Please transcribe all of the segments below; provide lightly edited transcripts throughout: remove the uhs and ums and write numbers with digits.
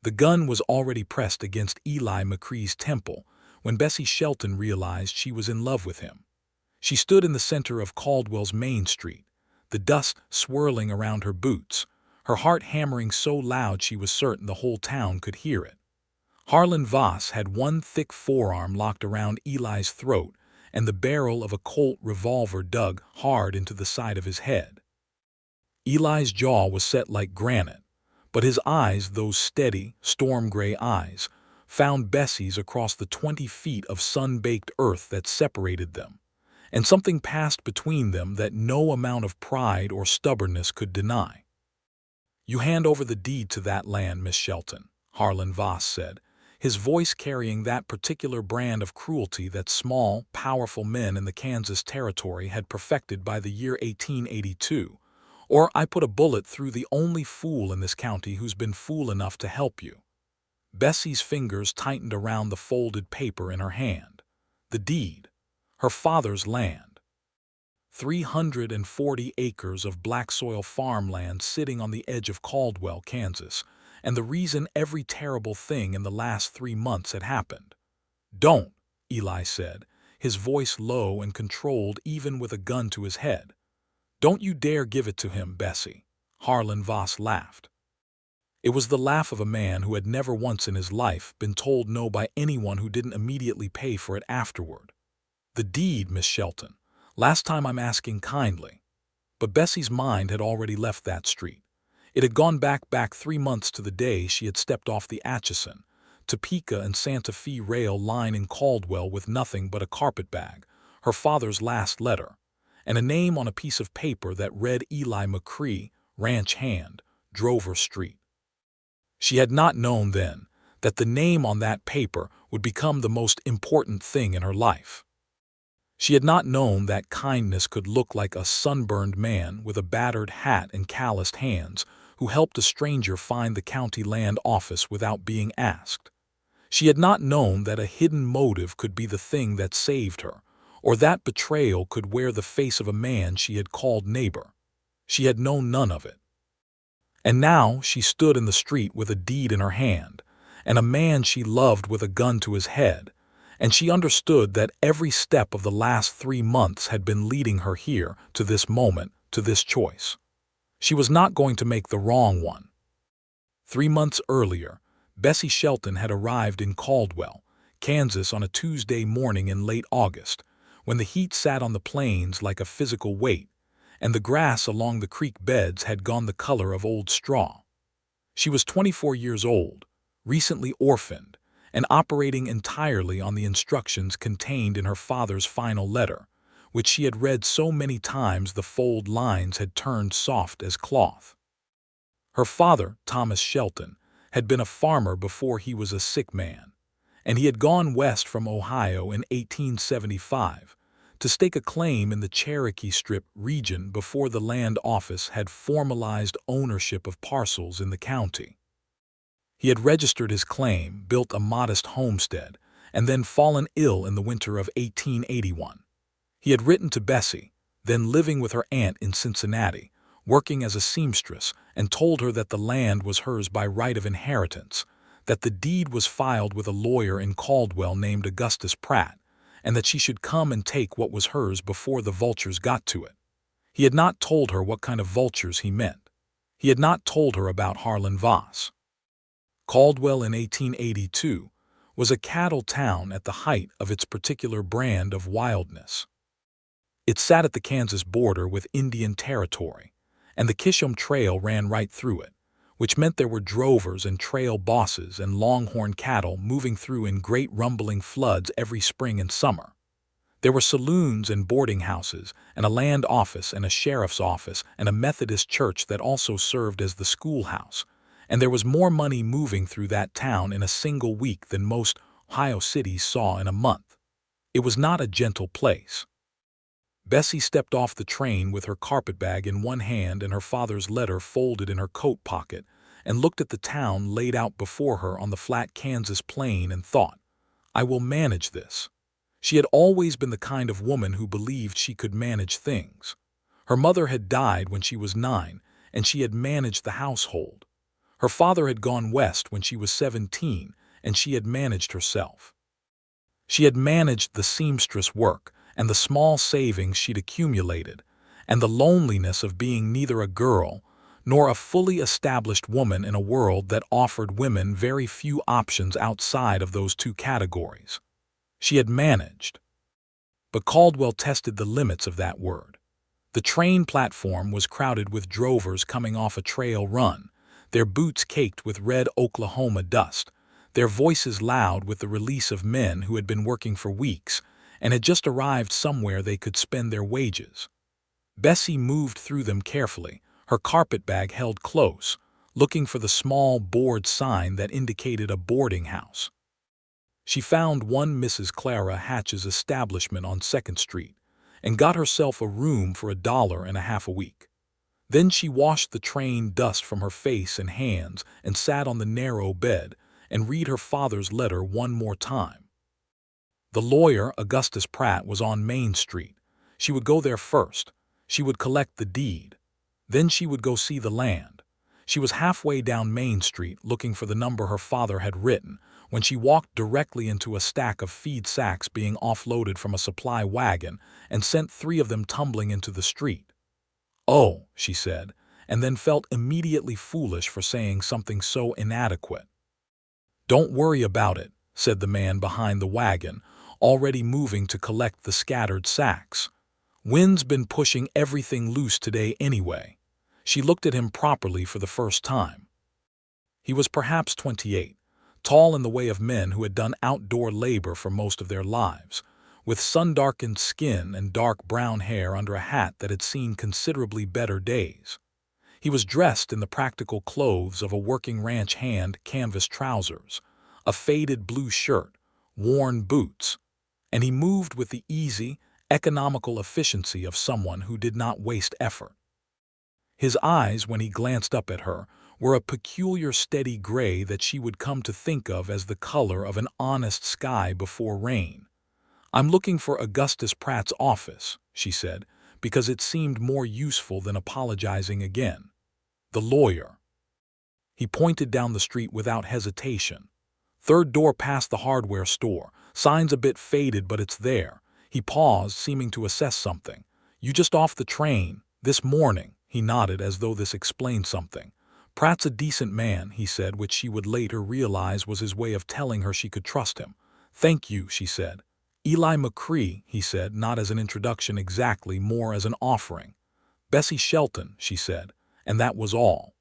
The gun was already pressed against Eli McCrae's temple when Bessie Shelton realized she was in love with him. She stood in the center of Caldwell's Main Street, the dust swirling around her boots, her heart hammering so loud she was certain the whole town could hear it. Harlan Voss had one thick forearm locked around Eli's throat and the barrel of a Colt revolver dug hard into the side of his head. Eli's jaw was set like granite, but his eyes, those steady, storm-gray eyes, found Bessie's across the 20 feet of sun-baked earth that separated them, and something passed between them that no amount of pride or stubbornness could deny. "You hand over the deed to that land, Miss Shelton," Harlan Voss said, his voice carrying that particular brand of cruelty that small, powerful men in the Kansas Territory had perfected by the year 1882, "or I put a bullet through the only fool in this county who's been fool enough to help you." Bessie's fingers tightened around the folded paper in her hand. The deed. Her father's land. 340 acres of black soil farmland sitting on the edge of Caldwell, Kansas, and the reason every terrible thing in the last 3 months had happened. "Don't," Eli said, his voice low and controlled even with a gun to his head. "Don't you dare give it to him, Bessie." Harlan Voss laughed. It was the laugh of a man who had never once in his life been told no by anyone who didn't immediately pay for it afterward. "The deed, Miss Shelton. Last time I'm asking kindly." But Bessie's mind had already left that street. It had gone back 3 months to the day she had stepped off the Atchison, Topeka and Santa Fe rail line in Caldwell with nothing but a carpetbag, her father's last letter, and a name on a piece of paper that read Eli McCrae, ranch hand, Drover Street. She had not known then that the name on that paper would become the most important thing in her life. She had not known that kindness could look like a sunburned man with a battered hat and calloused hands who helped a stranger find the county land office without being asked. She had not known that a hidden motive could be the thing that saved her, or that betrayal could wear the face of a man she had called neighbor. She had known none of it. And now she stood in the street with a deed in her hand, and a man she loved with a gun to his head, and she understood that every step of the last 3 months had been leading her here, to this moment, to this choice. She was not going to make the wrong one. 3 months earlier, Bessie Shelton had arrived in Caldwell, Kansas on a Tuesday morning in late August, when the heat sat on the plains like a physical weight, and the grass along the creek beds had gone the color of old straw. She was 24 years old, recently orphaned, and operating entirely on the instructions contained in her father's final letter, which she had read so many times the fold lines had turned soft as cloth. Her father, Thomas Shelton, had been a farmer before he was a sick man, and he had gone west from Ohio in 1875 to stake a claim in the Cherokee Strip region before the land office had formalized ownership of parcels in the county. He had registered his claim, built a modest homestead, and then fallen ill in the winter of 1881. He had written to Bessie, then living with her aunt in Cincinnati, working as a seamstress, and told her that the land was hers by right of inheritance, that the deed was filed with a lawyer in Caldwell named Augustus Pratt, and that she should come and take what was hers before the vultures got to it. He had not told her what kind of vultures he meant. He had not told her about Harlan Voss. Caldwell in 1882 was a cattle town at the height of its particular brand of wildness. It sat at the Kansas border with Indian Territory, and the Kishom Trail ran right through it, which meant there were drovers and trail bosses and longhorn cattle moving through in great rumbling floods every spring and summer. There were saloons and boarding houses, and a land office and a sheriff's office and a Methodist church that also served as the schoolhouse, and there was more money moving through that town in a single week than most Ohio cities saw in a month. It was not a gentle place. Bessie stepped off the train with her carpetbag in one hand and her father's letter folded in her coat pocket, and looked at the town laid out before her on the flat Kansas plain and thought, "I will manage this." She had always been the kind of woman who believed she could manage things. Her mother had died when she was 9, and she had managed the household. Her father had gone west when she was 17, and she had managed herself. She had managed the seamstress work and the small savings she'd accumulated, and the loneliness of being neither a girl nor a fully established woman in a world that offered women very few options outside of those two categories. She had managed. But Caldwell tested the limits of that word. The train platform was crowded with drovers coming off a trail run, their boots caked with red Oklahoma dust, their voices loud with the release of men who had been working for weeks and had just arrived somewhere they could spend their wages. Bessie moved through them carefully, her carpetbag held close, looking for the small board sign that indicated a boarding house. She found one Mrs. Clara Hatch's establishment on 2nd Street and got herself a room for $1.50 a week. Then she washed the train dust from her face and hands and sat on the narrow bed and read her father's letter one more time. The lawyer, Augustus Pratt, was on Main Street. She would go there first. She would collect the deed. Then she would go see the land. She was halfway down Main Street looking for the number her father had written when she walked directly into a stack of feed sacks being offloaded from a supply wagon and sent 3 of them tumbling into the street. "Oh," she said, and then felt immediately foolish for saying something so inadequate. "Don't worry about it," said the man behind the wagon, already moving to collect the scattered sacks. "Wind's been pushing everything loose today anyway." She looked at him properly for the first time. He was perhaps 28, tall in the way of men who had done outdoor labor for most of their lives, with sun-darkened skin and dark brown hair under a hat that had seen considerably better days. He was dressed in the practical clothes of a working ranch hand, canvas trousers, a faded blue shirt, worn boots, and he moved with the easy, economical efficiency of someone who did not waste effort. His eyes, when he glanced up at her, were a peculiar steady gray that she would come to think of as the color of an honest sky before rain. "I'm looking for Augustus Pratt's office," she said, because it seemed more useful than apologizing again. "The lawyer." He pointed down the street without hesitation. "3rd door past the hardware store. Sign's a bit faded, but it's there." He paused, seeming to assess something. "You just off the train this morning?" He nodded as though this explained something. "Pratt's a decent man," he said, which she would later realize was his way of telling her she could trust him. "Thank you," she said. "Eli McCrae," he said, not as an introduction exactly, more as an offering. "Bessie Shelton," she said, and that was all.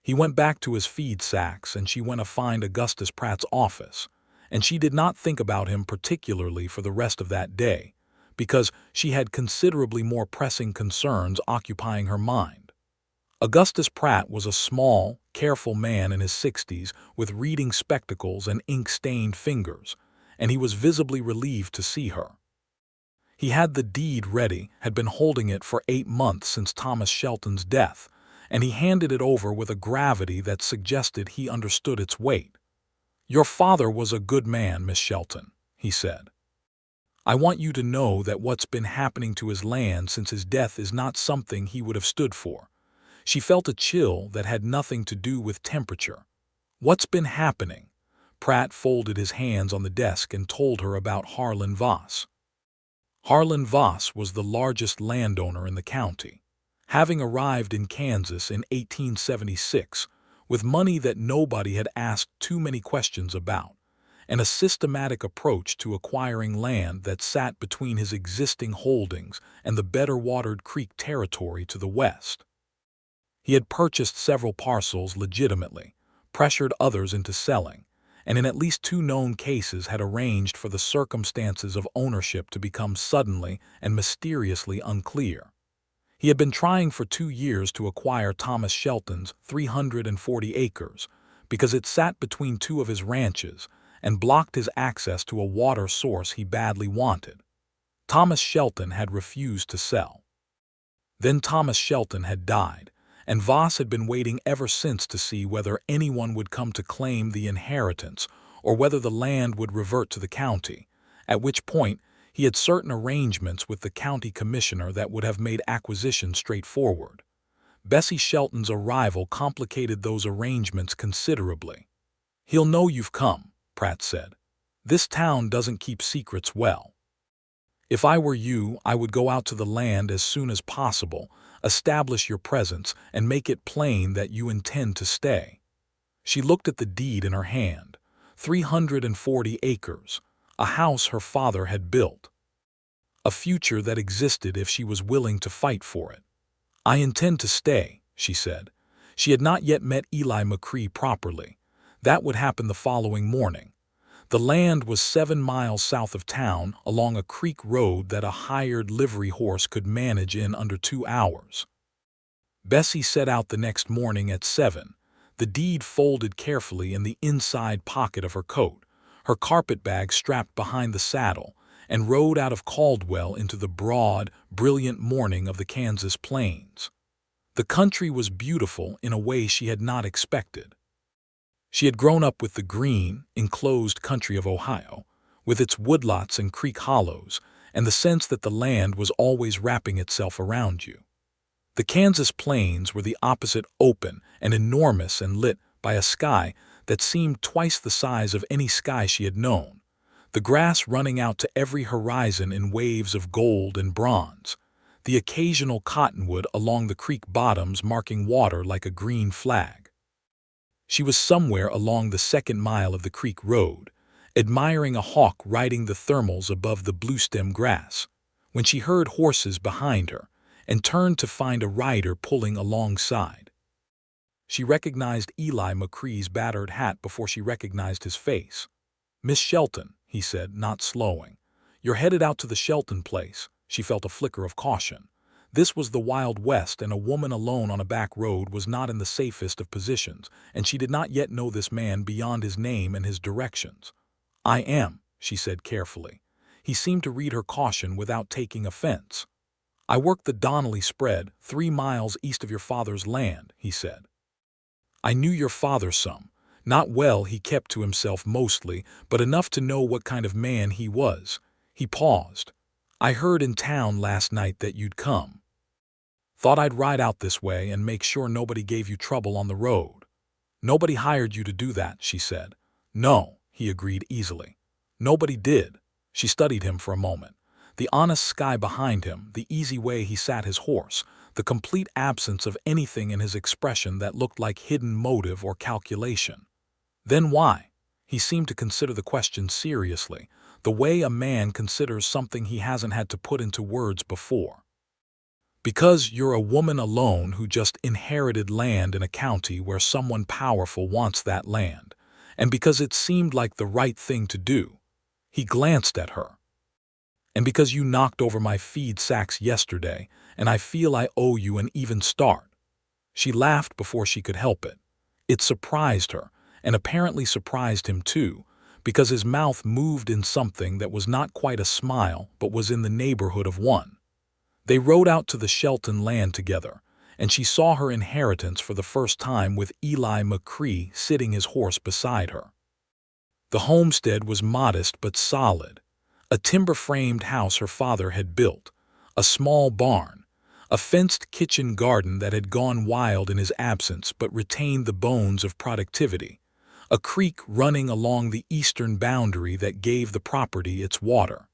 He went back to his feed sacks, and she went to find Augustus Pratt's office, and she did not think about him particularly for the rest of that day, because she had considerably more pressing concerns occupying her mind. Augustus Pratt was a small, careful man in his 60s with reading spectacles and ink-stained fingers, and he was visibly relieved to see her. He had the deed ready, had been holding it for 8 months since Thomas Shelton's death, and he handed it over with a gravity that suggested he understood its weight. "Your father was a good man, Miss Shelton," he said. "I want you to know that what's been happening to his land since his death is not something he would have stood for." She felt a chill that had nothing to do with temperature. "What's been happening?" Pratt folded his hands on the desk and told her about Harlan Voss. Harlan Voss was the largest landowner in the county, having arrived in Kansas in 1876 with money that nobody had asked too many questions about, and a systematic approach to acquiring land that sat between his existing holdings and the better-watered creek territory to the west. He had purchased several parcels legitimately, pressured others into selling, and in at least 2 known cases had arranged for the circumstances of ownership to become suddenly and mysteriously unclear. He had been trying for 2 years to acquire Thomas Shelton's 340 acres because it sat between 2 of his ranches and blocked his access to a water source he badly wanted. Thomas Shelton had refused to sell. Then Thomas Shelton had died, and Voss had been waiting ever since to see whether anyone would come to claim the inheritance or whether the land would revert to the county, at which point he had certain arrangements with the county commissioner that would have made acquisition straightforward. Bessie Shelton's arrival complicated those arrangements considerably. "He'll know you've come," Pratt said. "This town doesn't keep secrets well. If I were you, I would go out to the land as soon as possible, establish your presence, and make it plain that you intend to stay." She looked at the deed in her hand. 340 acres, a house her father had built. A future that existed if she was willing to fight for it. "I intend to stay," she said. She had not yet met Eli McCrae properly. That would happen the following morning. The land was 7 miles south of town, along a creek road that a hired livery horse could manage in under 2 hours. Bessie set out the next morning at 7, the deed folded carefully in the inside pocket of her coat, her carpetbag strapped behind the saddle, and rode out of Caldwell into the broad, brilliant morning of the Kansas plains. The country was beautiful in a way she had not expected. She had grown up with the green, enclosed country of Ohio, with its woodlots and creek hollows, and the sense that the land was always wrapping itself around you. The Kansas plains were the opposite, open and enormous and lit by a sky that seemed twice the size of any sky she had known, the grass running out to every horizon in waves of gold and bronze, the occasional cottonwood along the creek bottoms marking water like a green flag. She was somewhere along the 2nd mile of the creek road, admiring a hawk riding the thermals above the bluestem grass, when she heard horses behind her and turned to find a rider pulling alongside. She recognized Eli McCrae's battered hat before she recognized his face. "Miss Shelton," he said, not slowing. "You're headed out to the Shelton place." She felt a flicker of caution. This was the Wild West, and a woman alone on a back road was not in the safest of positions, and she did not yet know this man beyond his name and his directions. "I am," she said carefully. He seemed to read her caution without taking offense. "I work the Donnelly spread, 3 miles east of your father's land," he said. "I knew your father some. Not well, he kept to himself mostly, but enough to know what kind of man he was." He paused. "I heard in town last night that you'd come. Thought I'd ride out this way and make sure nobody gave you trouble on the road." "Nobody hired you to do that," she said. "No," he agreed easily. "Nobody did." She studied him for a moment. The honest sky behind him, the easy way he sat his horse, the complete absence of anything in his expression that looked like hidden motive or calculation. "Then why?" He seemed to consider the question seriously, the way a man considers something he hasn't had to put into words before. "Because you're a woman alone who just inherited land in a county where someone powerful wants that land, and because it seemed like the right thing to do." He glanced at her. "And because you knocked over my feed sacks yesterday, and I feel I owe you an even start." She laughed before she could help it. It surprised her, and apparently surprised him too, because his mouth moved in something that was not quite a smile but was in the neighborhood of one. They rode out to the Shelton land together, and she saw her inheritance for the first time with Eli McCrae sitting his horse beside her. The homestead was modest but solid. A timber-framed house her father had built, a small barn, a fenced kitchen garden that had gone wild in his absence but retained the bones of productivity, a creek running along the eastern boundary that gave the property its water.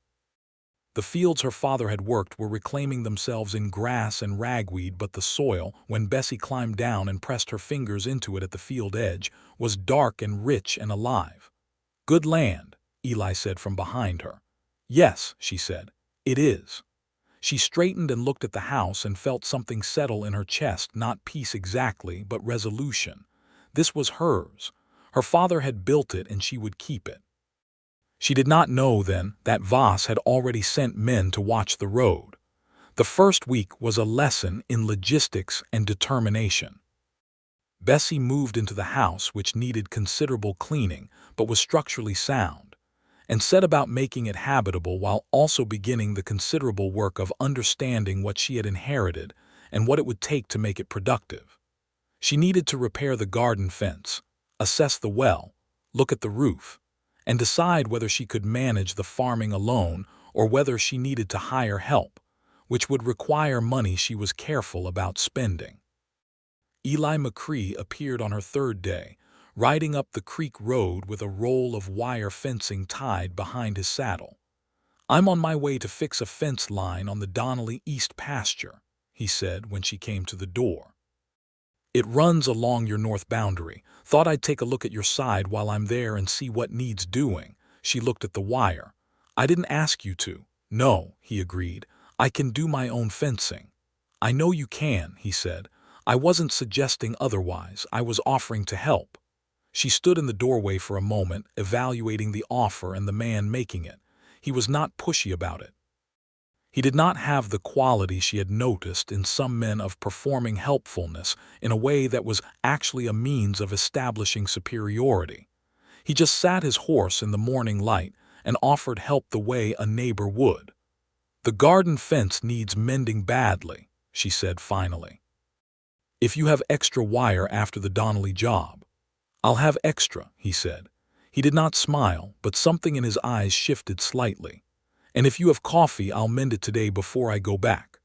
The fields her father had worked were reclaiming themselves in grass and ragweed, but the soil, when Bessie climbed down and pressed her fingers into it at the field edge, was dark and rich and alive. "Good land," Eli said from behind her. "Yes," she said, "it is." She straightened and looked at the house and felt something settle in her chest, not peace exactly, but resolution. This was hers. Her father had built it and she would keep it. She did not know then that Voss had already sent men to watch the road. The first week was a lesson in logistics and determination. Bessie moved into the house, which needed considerable cleaning but was structurally sound, and set about making it habitable while also beginning the considerable work of understanding what she had inherited and what it would take to make it productive. She needed to repair the garden fence, assess the well, look at the roof, and decide whether she could manage the farming alone or whether she needed to hire help, which would require money she was careful about spending. Eli McCrae appeared on her third day, riding up the creek road with a roll of wire fencing tied behind his saddle. "I'm on my way to fix a fence line on the Donnelly East pasture," he said when she came to the door. "It runs along your north boundary. Thought I'd take a look at your side while I'm there and see what needs doing." She looked at the wire. "I didn't ask you to." "No," he agreed. "I can do my own fencing." "I know you can," he said. "I wasn't suggesting otherwise. I was offering to help." She stood in the doorway for a moment, evaluating the offer and the man making it. He was not pushy about it. He did not have the quality she had noticed in some men of performing helpfulness in a way that was actually a means of establishing superiority. He just sat his horse in the morning light and offered help the way a neighbor would. "The garden fence needs mending badly," she said finally. "If you have extra wire after the Donnelly job." "I'll have extra," he said. He did not smile, but something in his eyes shifted slightly. "And if you have coffee, I'll mend it today before I go back."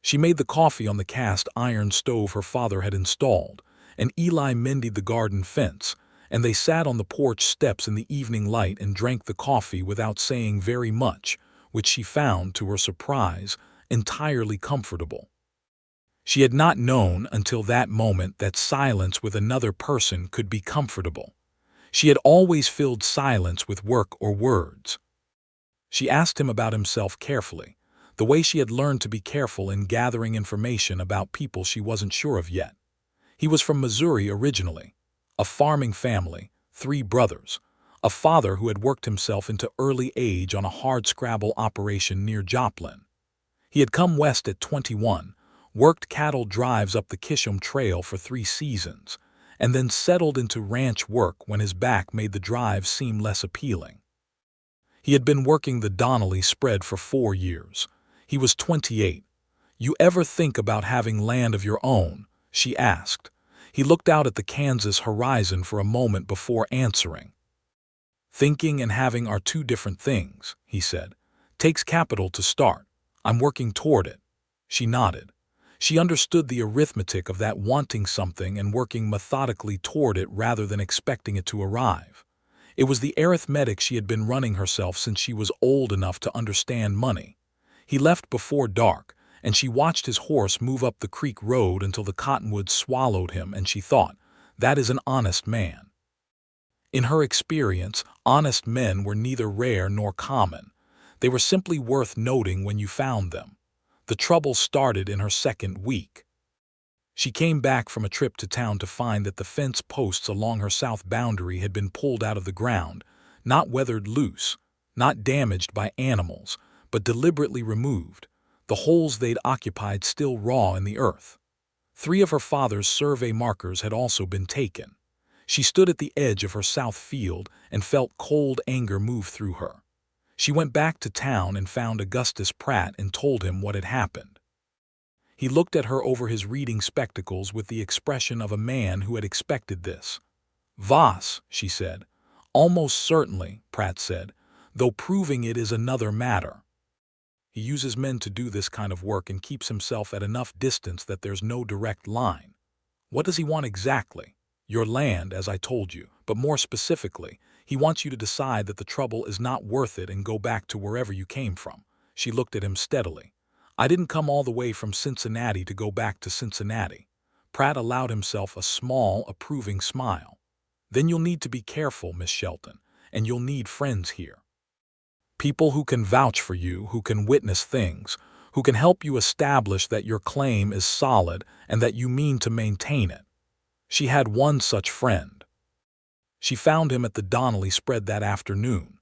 She made the coffee on the cast iron stove her father had installed, and Eli mended the garden fence, and they sat on the porch steps in the evening light and drank the coffee without saying very much, which she found, to her surprise, entirely comfortable. She had not known until that moment that silence with another person could be comfortable. She had always filled silence with work or words. She asked him about himself carefully, the way she had learned to be careful in gathering information about people she wasn't sure of yet. He was from Missouri originally, a farming family, 3 brothers, a father who had worked himself into early age on a hardscrabble operation near Joplin. He had come west at 21, worked cattle drives up the Kisham Trail for 3 seasons, and then settled into ranch work when his back made the drive seem less appealing. He had been working the Donnelly spread for 4 years. He was 28. "You ever think about having land of your own?" she asked. He looked out at the Kansas horizon for a moment before answering. "Thinking and having are 2 different things," he said. "Takes capital to start. I'm working toward it." She nodded. She understood the arithmetic of that, wanting something and working methodically toward it rather than expecting it to arrive. It was the arithmetic she had been running herself since she was old enough to understand money. He left before dark, and she watched his horse move up the creek road until the cottonwoods swallowed him, and she thought, "That is an honest man." In her experience, honest men were neither rare nor common. They were simply worth noting when you found them. The trouble started in her second week. She came back from a trip to town to find that the fence posts along her south boundary had been pulled out of the ground, not weathered loose, not damaged by animals, but deliberately removed, the holes they'd occupied still raw in the earth. 3 of her father's survey markers had also been taken. She stood at the edge of her south field and felt cold anger move through her. She went back to town and found Augustus Pratt and told him what had happened. He looked at her over his reading spectacles with the expression of a man who had expected this. "Voss," she said. "Almost certainly," Pratt said, "though proving it is another matter. He uses men to do this kind of work and keeps himself at enough distance that there's no direct line." "What does he want exactly?" "Your land, as I told you, but more specifically, he wants you to decide that the trouble is not worth it and go back to wherever you came from." She looked at him steadily. "I didn't come all the way from Cincinnati to go back to Cincinnati." Pratt allowed himself a small, approving smile. "Then you'll need to be careful, Miss Shelton, and you'll need friends here. People who can vouch for you, who can witness things, who can help you establish that your claim is solid and that you mean to maintain it." She had one such friend. She found him at the Donnelly spread that afternoon.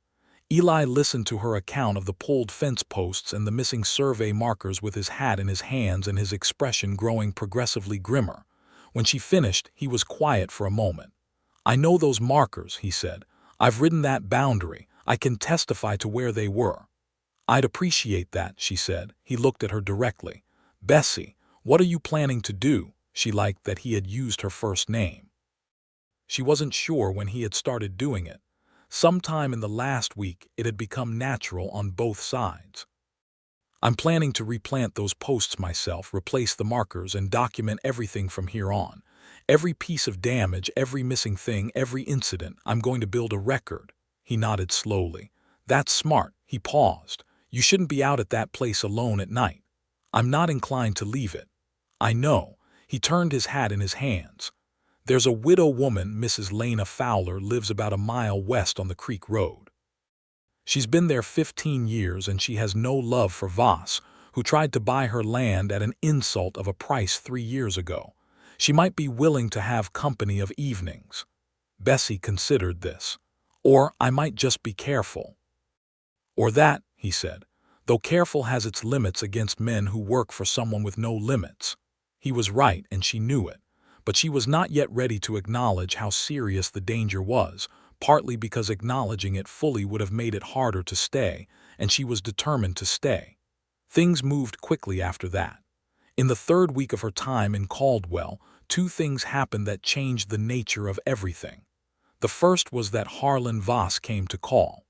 Eli listened to her account of the pulled fence posts and the missing survey markers with his hat in his hands and his expression growing progressively grimmer. When she finished, he was quiet for a moment. "I know those markers," he said. "I've ridden that boundary. I can testify to where they were." "I'd appreciate that," she said. He looked at her directly. "Bessie, what are you planning to do?" She liked that he had used her first name. She wasn't sure when he had started doing it. Sometime in the last week, it had become natural on both sides. "I'm planning to replant those posts myself, replace the markers, and document everything from here on. Every piece of damage, every missing thing, every incident. I'm going to build a record." He nodded slowly. "That's smart." He paused. "You shouldn't be out at that place alone at night." "I'm not inclined to leave it." "I know." He turned his hat in his hands. "There's a widow woman, Mrs. Lena Fowler, lives about a mile west on the creek road. She's been there 15 years and she has no love for Voss, who tried to buy her land at an insult of a price 3 years ago. She might be willing to have company of evenings." Bessie considered this. "Or I might just be careful." "Or that," he said, "though careful has its limits against men who work for someone with no limits." He was right, and she knew it, but she was not yet ready to acknowledge how serious the danger was, partly because acknowledging it fully would have made it harder to stay, and she was determined to stay. Things moved quickly after that. In the 3rd week of her time in Caldwell, 2 things happened that changed the nature of everything. The first was that Harlan Voss came to call.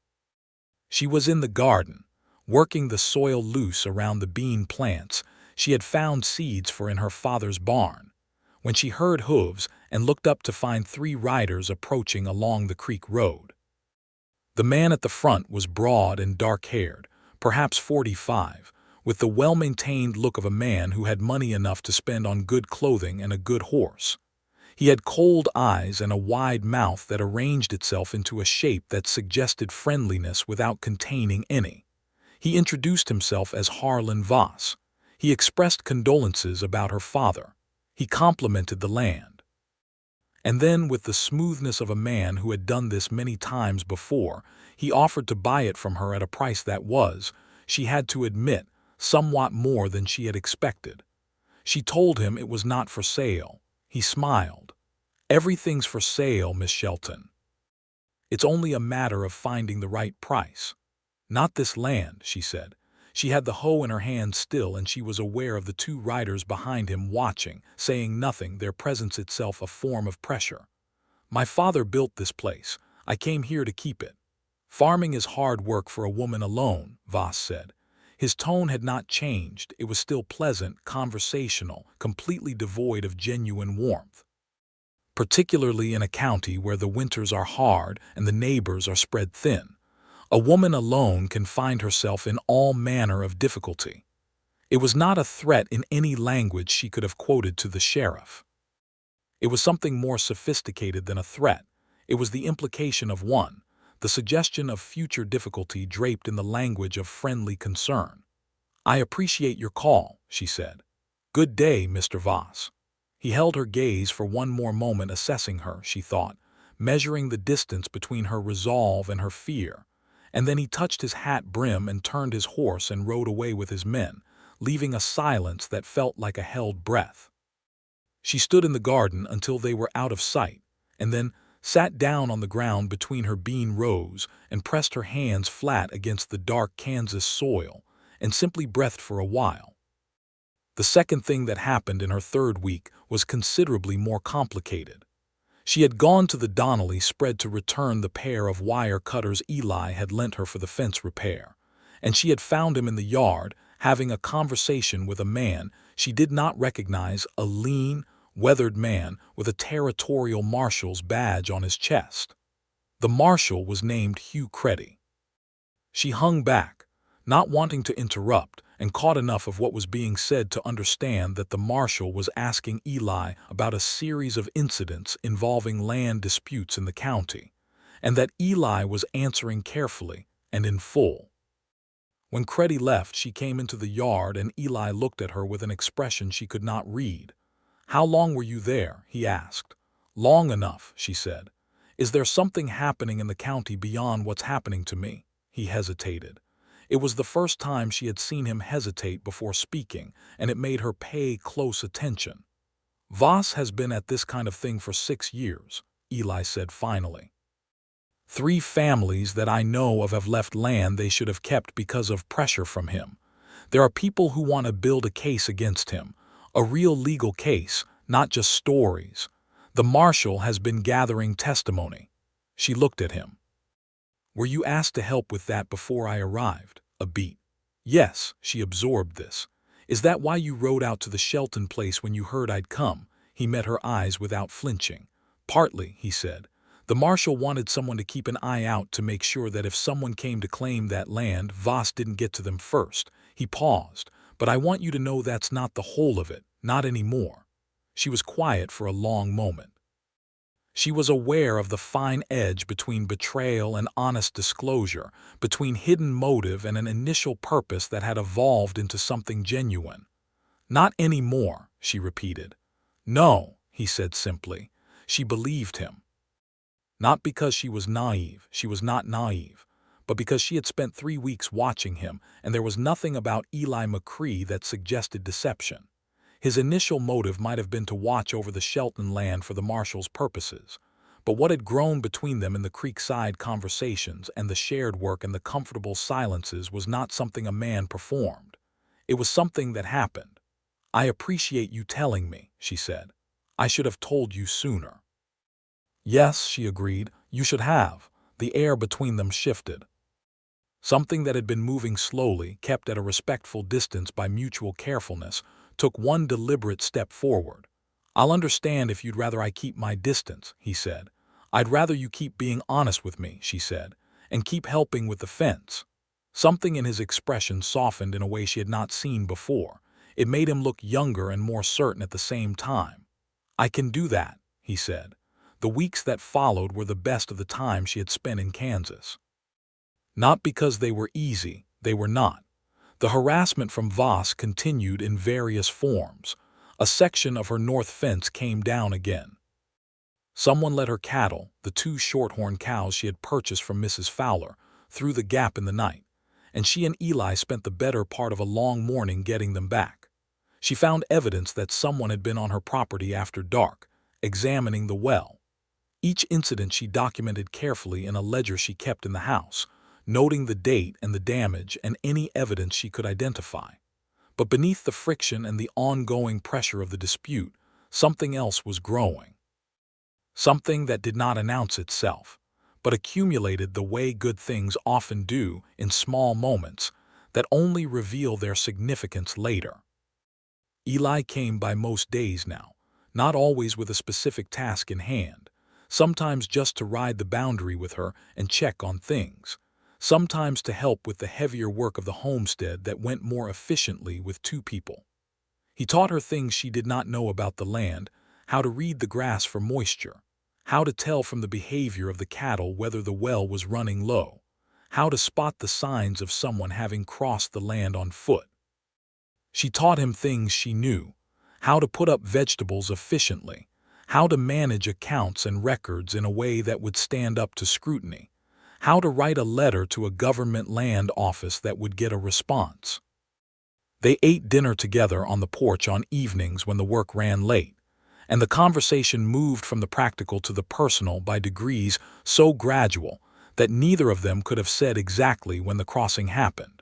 She was in the garden, working the soil loose around the bean plants she had found seeds for in her father's barn, when she heard hooves and looked up to find 3 riders approaching along the creek road. The man at the front was broad and dark-haired, perhaps 45, with the well-maintained look of a man who had money enough to spend on good clothing and a good horse. He had cold eyes and a wide mouth that arranged itself into a shape that suggested friendliness without containing any. He introduced himself as Harlan Voss. He expressed condolences about her father. He complimented the land. And then, with the smoothness of a man who had done this many times before, he offered to buy it from her at a price that was, she had to admit, somewhat more than she had expected. She told him it was not for sale. He smiled. "Everything's for sale, Miss Shelton. It's only a matter of finding the right price." "Not this land," she said. She had the hoe in her hand still, and she was aware of the 2 riders behind him watching, saying nothing, their presence itself a form of pressure. "My father built this place. I came here to keep it." "Farming is hard work for a woman alone," Voss said. His tone had not changed. It was still pleasant, conversational, completely devoid of genuine warmth. "Particularly in a county where the winters are hard and the neighbors are spread thin. A woman alone can find herself in all manner of difficulty." It was not a threat in any language she could have quoted to the sheriff. It was something more sophisticated than a threat. It was the implication of one, the suggestion of future difficulty draped in the language of friendly concern. "I appreciate your call," she said. "Good day, Mr. Voss." He held her gaze for one more moment, assessing her, she thought, measuring the distance between her resolve and her fear. And then he touched his hat brim and turned his horse and rode away with his men, leaving a silence that felt like a held breath. She stood in the garden until they were out of sight, and then sat down on the ground between her bean rows and pressed her hands flat against the dark Kansas soil and simply breathed for a while. The second thing that happened in her 3rd week was considerably more complicated. She had gone to the Donnelly spread to return the pair of wire cutters Eli had lent her for the fence repair, and she had found him in the yard having a conversation with a man she did not recognize, a lean, weathered man with a territorial marshal's badge on his chest. The marshal was named Hugh Creddy. She hung back, not wanting to interrupt, and caught enough of what was being said to understand that the marshal was asking Eli about a series of incidents involving land disputes in the county, and that Eli was answering carefully and in full. When Creddy left, she came into the yard, and Eli looked at her with an expression she could not read. "How long were you there?" he asked. "Long enough," she said. "Is there something happening in the county beyond what's happening to me?" He hesitated. It was the first time she had seen him hesitate before speaking, and it made her pay close attention. "Voss has been at this kind of thing for 6 years, Eli said finally. 3 families that I know of have left land they should have kept because of pressure from him. There are people who want to build a case against him, a real legal case, not just stories. The marshal has been gathering testimony." She looked at him. "Were you asked to help with that before I arrived?" A beat. "Yes," she absorbed this. "Is that why you rode out to the Shelton place when you heard I'd come?" He met her eyes without flinching. Partly, he said. The marshal wanted someone to keep an eye out to make sure that if someone came to claim that land, Voss didn't get to them first. He paused. But I want you to know that's not the whole of it, not anymore. She was quiet for a long moment. She was aware of the fine edge between betrayal and honest disclosure, between hidden motive and an initial purpose that had evolved into something genuine. Not anymore, she repeated. No, he said simply. She believed him. Not because she was not naive, but because she had spent 3 weeks watching him, and there was nothing about Eli McCrae that suggested deception. His initial motive might have been to watch over the Shelton land for the marshal's purposes, but what had grown between them in the creekside conversations and the shared work and the comfortable silences was not something a man performed. It was something that happened. I appreciate you telling me, she said. I should have told you sooner. Yes, she agreed, you should have. The air between them shifted. Something that had been moving slowly, kept at a respectful distance by mutual carefulness, took one deliberate step forward. I'll understand if you'd rather I keep my distance, he said. I'd rather you keep being honest with me, she said, and keep helping with the fence. Something in his expression softened in a way she had not seen before. It made him look younger and more certain at the same time. I can do that, he said. The weeks that followed were the best of the time she had spent in Kansas. Not because they were easy, they were not. The harassment from Voss continued in various forms. A section of her north fence came down again. Someone let her cattle, the 2 shorthorn cows she had purchased from Mrs. Fowler, through the gap in the night, and she and Eli spent the better part of a long morning getting them back. She found evidence that someone had been on her property after dark, examining the well. Each incident she documented carefully in a ledger she kept in the house, noting the date and the damage and any evidence she could identify. But beneath the friction and the ongoing pressure of the dispute, something else was growing. Something that did not announce itself, but accumulated the way good things often do in small moments that only reveal their significance later. Eli came by most days now, not always with a specific task in hand, sometimes just to ride the boundary with her and check on things, sometimes to help with the heavier work of the homestead that went more efficiently with 2 people. He taught her things she did not know about the land, how to read the grass for moisture, how to tell from the behavior of the cattle whether the well was running low, how to spot the signs of someone having crossed the land on foot. She taught him things she knew, how to put up vegetables efficiently, how to manage accounts and records in a way that would stand up to scrutiny, how to write a letter to a government land office that would get a response. They ate dinner together on the porch on evenings when the work ran late, and the conversation moved from the practical to the personal by degrees so gradual that neither of them could have said exactly when the crossing happened.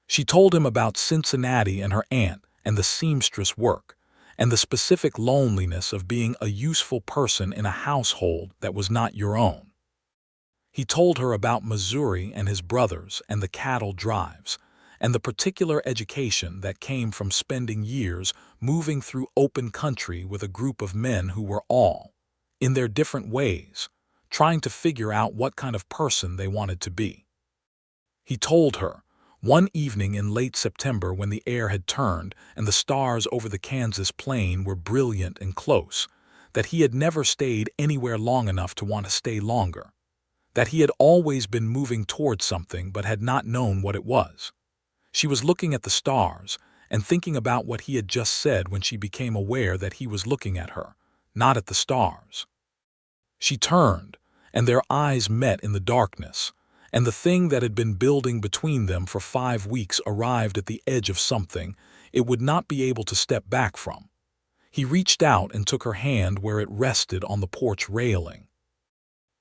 She told him about Cincinnati and her aunt and the seamstress work, and the specific loneliness of being a useful person in a household that was not your own. He told her about Missouri and his brothers and the cattle drives, and the particular education that came from spending years moving through open country with a group of men who were all, in their different ways, trying to figure out what kind of person they wanted to be. He told her, one evening in late September when the air had turned and the stars over the Kansas plain were brilliant and close, that he had never stayed anywhere long enough to want to stay longer, that he had always been moving towards something but had not known what it was. She was looking at the stars and thinking about what he had just said when she became aware that he was looking at her, not at the stars. She turned, and their eyes met in the darkness, and the thing that had been building between them for 5 weeks arrived at the edge of something it would not be able to step back from. He reached out and took her hand where it rested on the porch railing.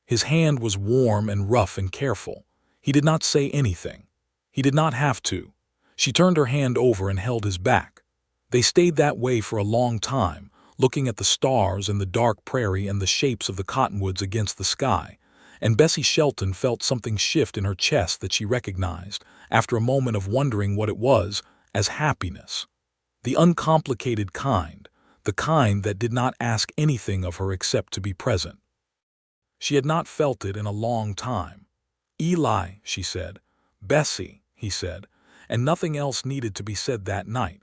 His hand was warm and rough and careful. He did not say anything. He did not have to. She turned her hand over and held his back. They stayed that way for a long time, looking at the stars and the dark prairie and the shapes of the cottonwoods against the sky, and Bessie Shelton felt something shift in her chest that she recognized, after a moment of wondering what it was, as happiness. The uncomplicated kind, the the kind that did not ask anything of her except to be present. She had not felt it in a long time. "Eli," she said. "Bessie," he said, and nothing else needed to be said that night.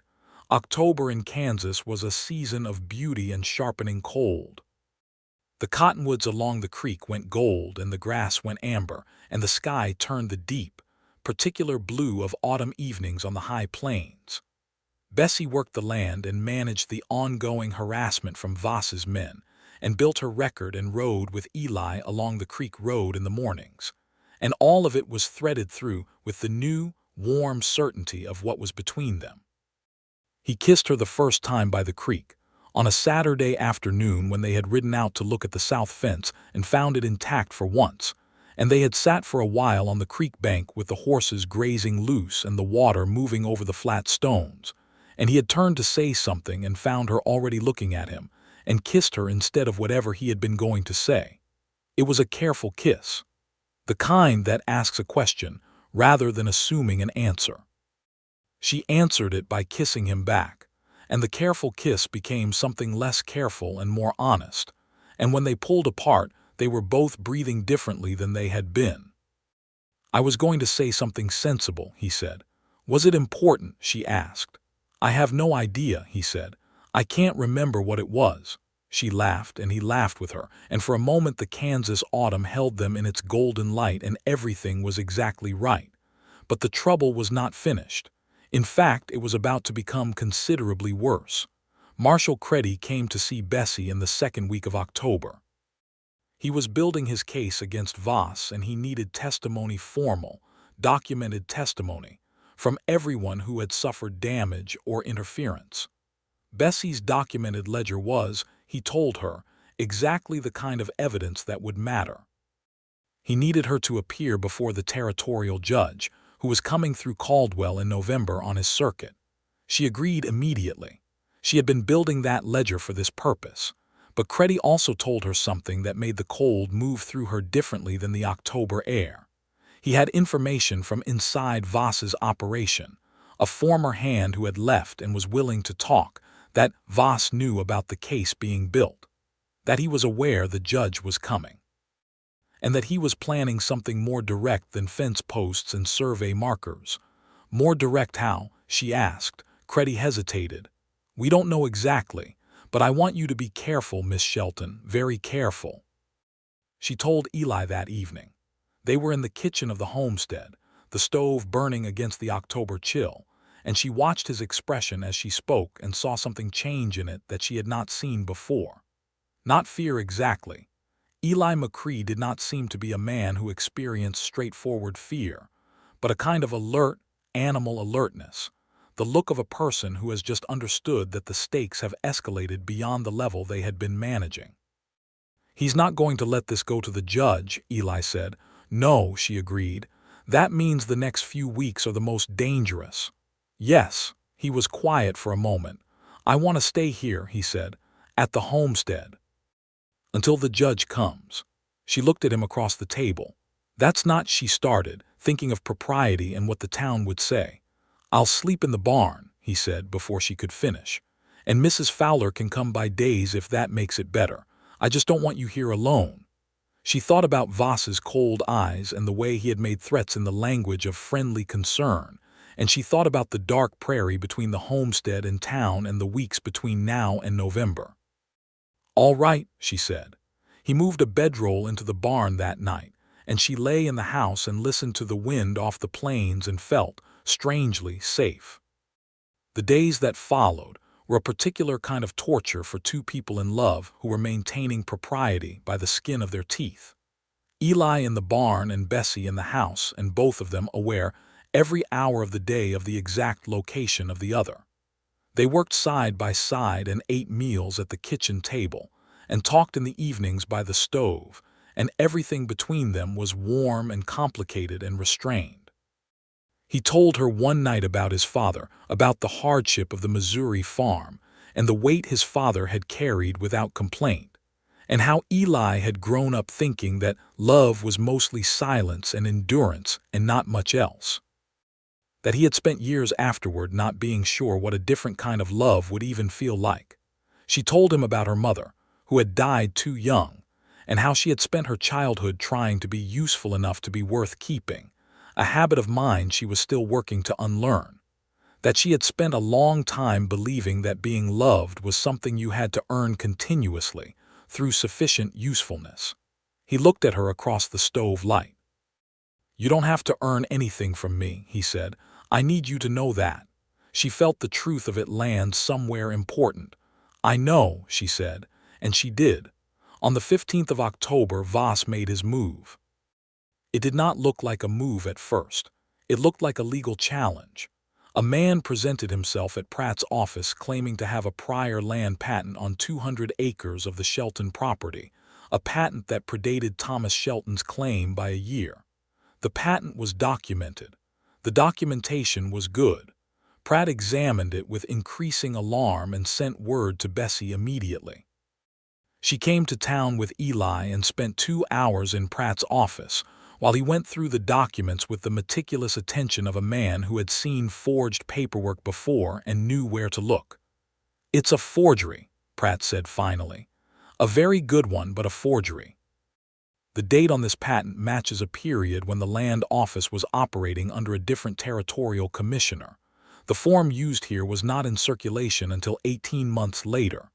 October in Kansas was a season of beauty and sharpening cold. The cottonwoods along the creek went gold, and the grass went amber, and the sky turned the deep, particular blue of autumn evenings on the high plains. Bessie worked the land and managed the ongoing harassment from Voss's men, and built her record and rode with Eli along the creek road in the mornings. And all of it was threaded through with the new, warm certainty of what was between them. He kissed her the first time by the creek, on a Saturday afternoon when they had ridden out to look at the south fence and found it intact for once, and they had sat for a while on the creek bank with the horses grazing loose and the water moving over the flat stones, and he had turned to say something and found her already looking at him, and kissed her instead of whatever he had been going to say. It was a careful kiss, the kind that asks a question rather than assuming an answer. She answered it by kissing him back, and the careful kiss became something less careful and more honest, and when they pulled apart, they were both breathing differently than they had been. "I was going to say something sensible," he said. "Was it important?" she asked. "I have no idea," he said. "I can't remember what it was." She laughed, and he laughed with her, and for a moment the Kansas autumn held them in its golden light and everything was exactly right. But the trouble was not finished. In fact, it was about to become considerably worse. Marshal Creddy came to see Bessie in the second week of October. He was building his case against Voss, and he needed testimony, formal, documented testimony, from everyone who had suffered damage or interference. Bessie's documented ledger was, he told her, exactly the kind of evidence that would matter. He needed her to appear before the territorial judge, who was coming through Caldwell in November on his circuit. She agreed immediately. She had been building that ledger for this purpose. But Creddy also told her something that made the cold move through her differently than the October air. He had information from inside Voss's operation, a former hand who had left and was willing to talk, that Voss knew about the case being built, that he was aware the judge was coming, and that he was planning something more direct than fence posts and survey markers. "More direct how?" she asked. Creddy hesitated. "We don't know exactly. But I want you to be careful, Miss Shelton, very careful." She told Eli that evening. They were in the kitchen of the homestead, the stove burning against the October chill, and she watched his expression as she spoke and saw something change in it that she had not seen before. Not fear exactly. Eli McCrae did not seem to be a man who experienced straightforward fear, but a kind of alert, animal alertness. The look of a person who has just understood that the stakes have escalated beyond the level they had been managing. "He's not going to let this go to the judge," Eli said. "No," she agreed. "That means the next few weeks are the most dangerous." "Yes." He was quiet for a moment. "I want to stay here," he said, "at the homestead, until the judge comes." She looked at him across the table. "That's not," she started, thinking of propriety and what the town would say. "I'll sleep in the barn," he said before she could finish. "And Mrs. Fowler can come by days if that makes it better. I just don't want you here alone." She thought about Voss's cold eyes and the way he had made threats in the language of friendly concern, and she thought about the dark prairie between the homestead and town and the weeks between now and November. "All right," she said. He moved a bedroll into the barn that night, and she lay in the house and listened to the wind off the plains and felt strangely safe. The days that followed were a particular kind of torture for two people in love who were maintaining propriety by the skin of their teeth. Eli in the barn and Bessie in the house, and both of them aware every hour of the day of the exact location of the other. They worked side by side and ate meals at the kitchen table, and talked in the evenings by the stove, and everything between them was warm and complicated and restrained. He told her one night about his father, about the hardship of the Missouri farm, and the weight his father had carried without complaint, and how Eli had grown up thinking that love was mostly silence and endurance and not much else. That he had spent years afterward not being sure what a different kind of love would even feel like. She told him about her mother, who had died too young, and how she had spent her childhood trying to be useful enough to be worth keeping, a habit of mind she was still working to unlearn. That she had spent a long time believing that being loved was something you had to earn continuously, through sufficient usefulness. He looked at her across the stove light. "You don't have to earn anything from me," he said. "I need you to know that." She felt the truth of it land somewhere important. "I know," she said, and she did. On the 15th of October, Voss made his move. It did not look like a move at first. It looked like a legal challenge. A man presented himself at Pratt's office claiming to have a prior land patent on 200 acres of the Shelton property, a patent that predated Thomas Shelton's claim by a year. The patent was documented. The documentation was good. Pratt examined it with increasing alarm and sent word to Bessie immediately. She came to town with Eli and spent 2 hours in Pratt's office while he went through the documents with the meticulous attention of a man who had seen forged paperwork before and knew where to look. "It's a forgery," Pratt said finally. "A very good one, but a forgery. The date on this patent matches a period when the land office was operating under a different territorial commissioner. The form used here was not in circulation until 18 months later."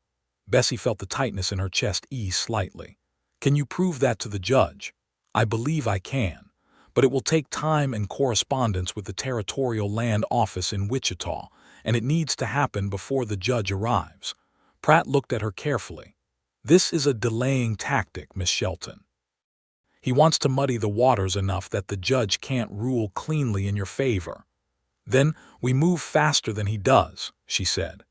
Bessie felt the tightness in her chest ease slightly. "Can you prove that to the judge?" "I believe I can, but it will take time and correspondence with the Territorial Land Office in Wichita, and it needs to happen before the judge arrives." Pratt looked at her carefully. "This is a delaying tactic, Miss Shelton. He wants to muddy the waters enough that the judge can't rule cleanly in your favor." "Then we move faster than he does," she said.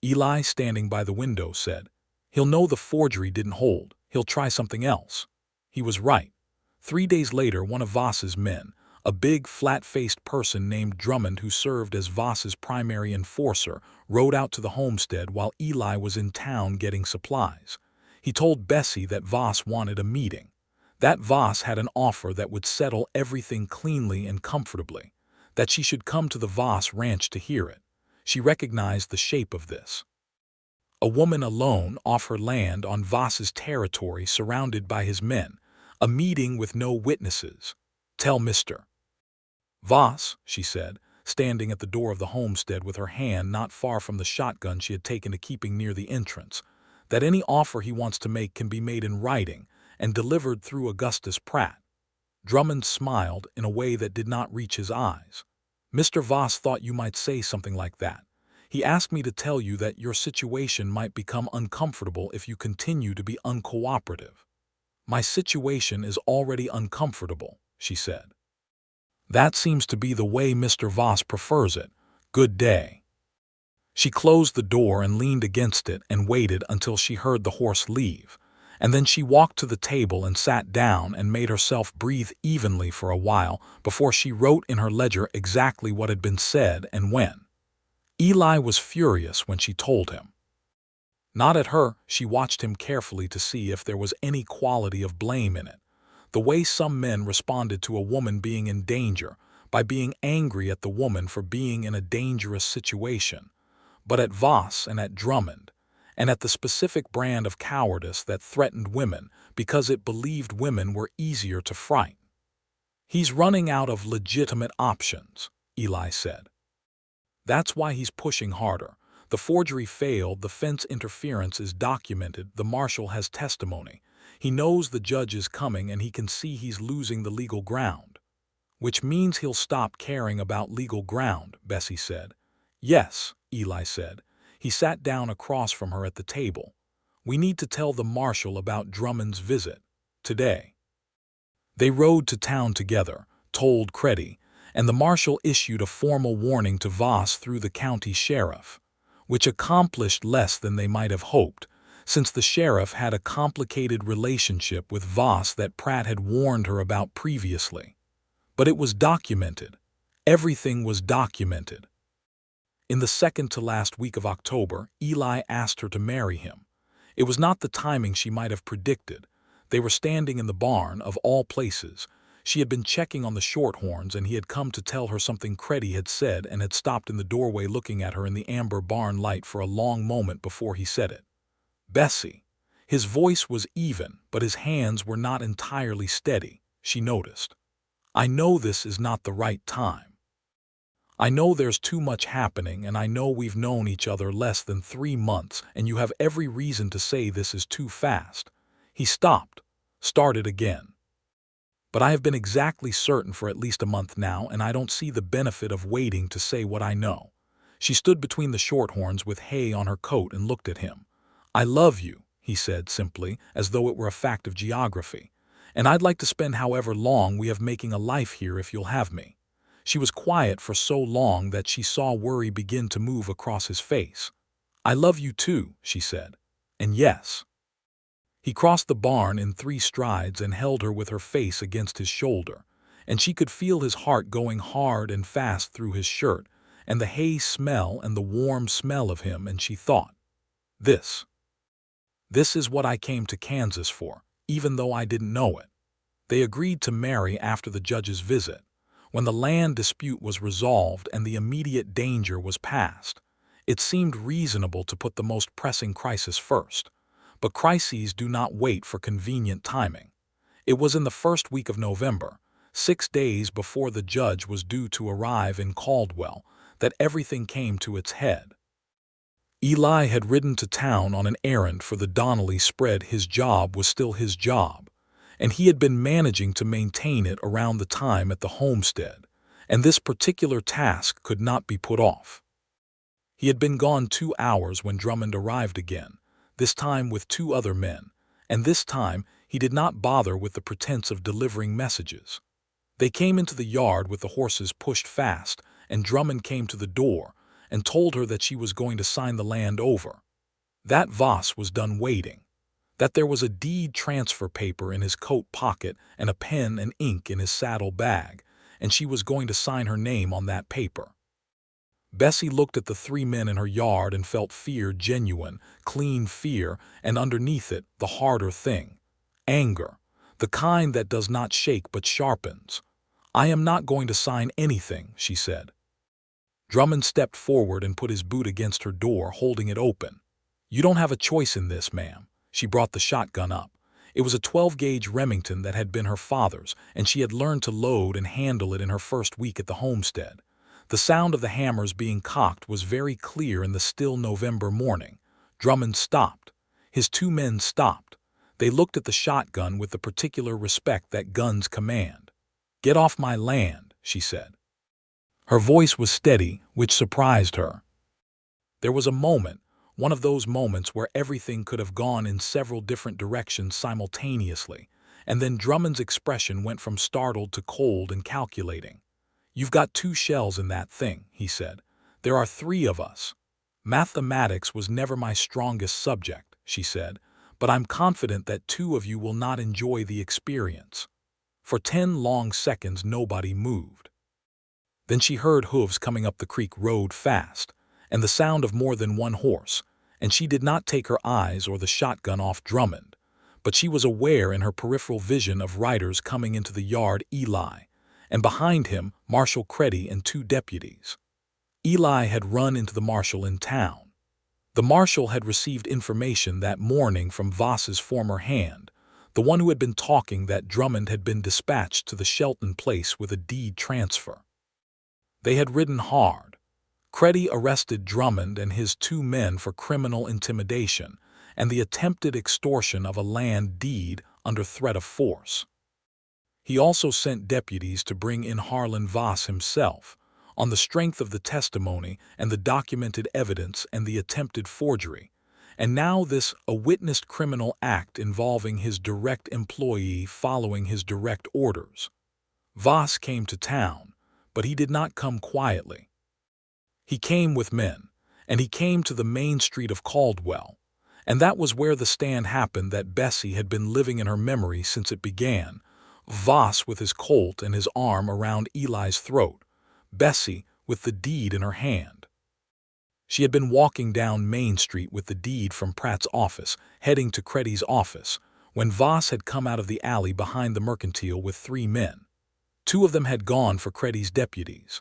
Eli, standing by the window, said, "He'll know the forgery didn't hold. He'll try something else." He was right. 3 days later, one of Voss's men, a big, flat-faced person named Drummond who served as Voss's primary enforcer, rode out to the homestead while Eli was in town getting supplies. He told Bessie that Voss wanted a meeting. That Voss had an offer that would settle everything cleanly and comfortably. That she should come to the Voss ranch to hear it. She recognized the shape of this. A woman alone off her land on Voss's territory surrounded by his men. A meeting with no witnesses. "Tell Mr. Voss," she said, standing at the door of the homestead with her hand not far from the shotgun she had taken to keeping near the entrance, "that any offer he wants to make can be made in writing and delivered through Augustus Pratt." Drummond smiled in a way that did not reach his eyes. "Mr. Voss thought you might say something like that. He asked me to tell you that your situation might become uncomfortable if you continue to be uncooperative." "My situation is already uncomfortable," she said. "That seems to be the way Mr. Voss prefers it. Good day." She closed the door and leaned against it and waited until she heard the horse leave, and then she walked to the table and sat down and made herself breathe evenly for a while before she wrote in her ledger exactly what had been said and when. Eli was furious when she told him. Not at her, she watched him carefully to see if there was any quality of blame in it. The way some men responded to a woman being in danger, by being angry at the woman for being in a dangerous situation, but at Voss and at Drummond, and at the specific brand of cowardice that threatened women because it believed women were easier to frighten. "He's running out of legitimate options," Eli said. "That's why he's pushing harder. The forgery failed, the fence interference is documented, the marshal has testimony. He knows the judge is coming and he can see he's losing the legal ground." "Which means he'll stop caring about legal ground," Bessie said. "Yes," Eli said. He sat down across from her at the table. "We need to tell the marshal about Drummond's visit. Today." They rode to town together, told Creddy, and the marshal issued a formal warning to Voss through the county sheriff, which accomplished less than they might have hoped, since the sheriff had a complicated relationship with Voss that Pratt had warned her about previously. But it was documented. Everything was documented. In the second-to-last week of October, Eli asked her to marry him. It was not the timing she might have predicted. They were standing in the barn, of all places. She had been checking on the Shorthorns, and he had come to tell her something Creddy had said, and had stopped in the doorway looking at her in the amber barn light for a long moment before he said it. "Bessie." His voice was even, but his hands were not entirely steady, she noticed. "I know this is not the right time. I know there's too much happening, and I know we've known each other less than 3 months, and you have every reason to say this is too fast." He stopped, started again. "But I have been exactly certain for at least a month now, and I don't see the benefit of waiting to say what I know." She stood between the Shorthorns with hay on her coat and looked at him. "I love you," he said simply, as though it were a fact of geography. "And I'd like to spend however long we have making a life here if you'll have me." She was quiet for so long that she saw worry begin to move across his face. "I love you too," she said. "And yes." He crossed the barn in 3 strides and held her with her face against his shoulder, and she could feel his heart going hard and fast through his shirt, and the hay smell and the warm smell of him, and she thought, This is what I came to Kansas for, even though I didn't know it." They agreed to marry after the judge's visit, when the land dispute was resolved and the immediate danger was past. It seemed reasonable to put the most pressing crisis first. But crises do not wait for convenient timing. It was in the first week of November, 6 days before the judge was due to arrive in Caldwell, that everything came to its head. Eli had ridden to town on an errand for the Donnelly spread. His job was still his job, and he had been managing to maintain it around the time at the homestead, and this particular task could not be put off. He had been gone 2 hours when Drummond arrived again, this time with 2 other men, and this time he did not bother with the pretense of delivering messages. They came into the yard with the horses pushed fast, and Drummond came to the door and told her that she was going to sign the land over. That Voss was done waiting, that there was a deed transfer paper in his coat pocket and a pen and ink in his saddle bag, and she was going to sign her name on that paper. Bessie looked at the 3 men in her yard and felt fear, genuine, clean fear, and underneath it the harder thing, anger, the kind that does not shake but sharpens. "I am not going to sign anything," she said. Drummond stepped forward and put his boot against her door, holding it open. "You don't have a choice in this, ma'am." She brought the shotgun up. It was a 12-gauge Remington that had been her father's, and she had learned to load and handle it in her first week at the homestead. The sound of the hammers being cocked was very clear in the still November morning. Drummond stopped. His 2 men stopped. They looked at the shotgun with the particular respect that guns command. "Get off my land," she said. Her voice was steady, which surprised her. There was a moment, one of those moments where everything could have gone in several different directions simultaneously, and then Drummond's expression went from startled to cold and calculating. "You've got 2 shells in that thing," he said. "There are 3 of us." "Mathematics was never my strongest subject," she said, "but I'm confident that 2 of you will not enjoy the experience." For 10 long seconds nobody moved. Then she heard hooves coming up the creek road fast, and the sound of more than 1 horse, and she did not take her eyes or the shotgun off Drummond, but she was aware in her peripheral vision of riders coming into the yard. Eli, and behind him Marshal Creddy and 2 deputies. Eli had run into the marshal in town. The marshal had received information that morning from Voss's former hand, the one who had been talking, that Drummond had been dispatched to the Shelton place with a deed transfer. They had ridden hard. Creddy arrested Drummond and his 2 men for criminal intimidation and the attempted extortion of a land deed under threat of force. He also sent deputies to bring in Harlan Voss himself, on the strength of the testimony and the documented evidence and the attempted forgery, and now this a witnessed criminal act involving his direct employee following his direct orders. Voss came to town, but he did not come quietly. He came with men, and he came to the main street of Caldwell, and that was where the stand happened that Bessie had been living in her memory since it began. Voss with his Colt and his arm around Eli's throat, Bessie with the deed in her hand. She had been walking down Main Street with the deed from Pratt's office, heading to Creddy's office, when Voss had come out of the alley behind the mercantile with 3 men. Two of them had gone for Creddy's deputies.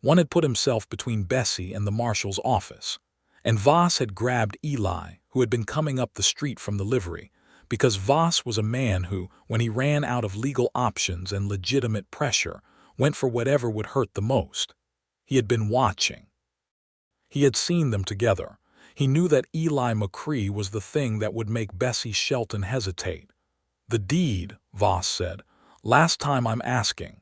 One had put himself between Bessie and the marshal's office, and Voss had grabbed Eli, who had been coming up the street from the livery, because Voss was a man who, when he ran out of legal options and legitimate pressure, went for whatever would hurt the most. He had been watching. He had seen them together. He knew that Eli McCrae was the thing that would make Bessie Shelton hesitate. "The deed," Voss said. "Last time I'm asking."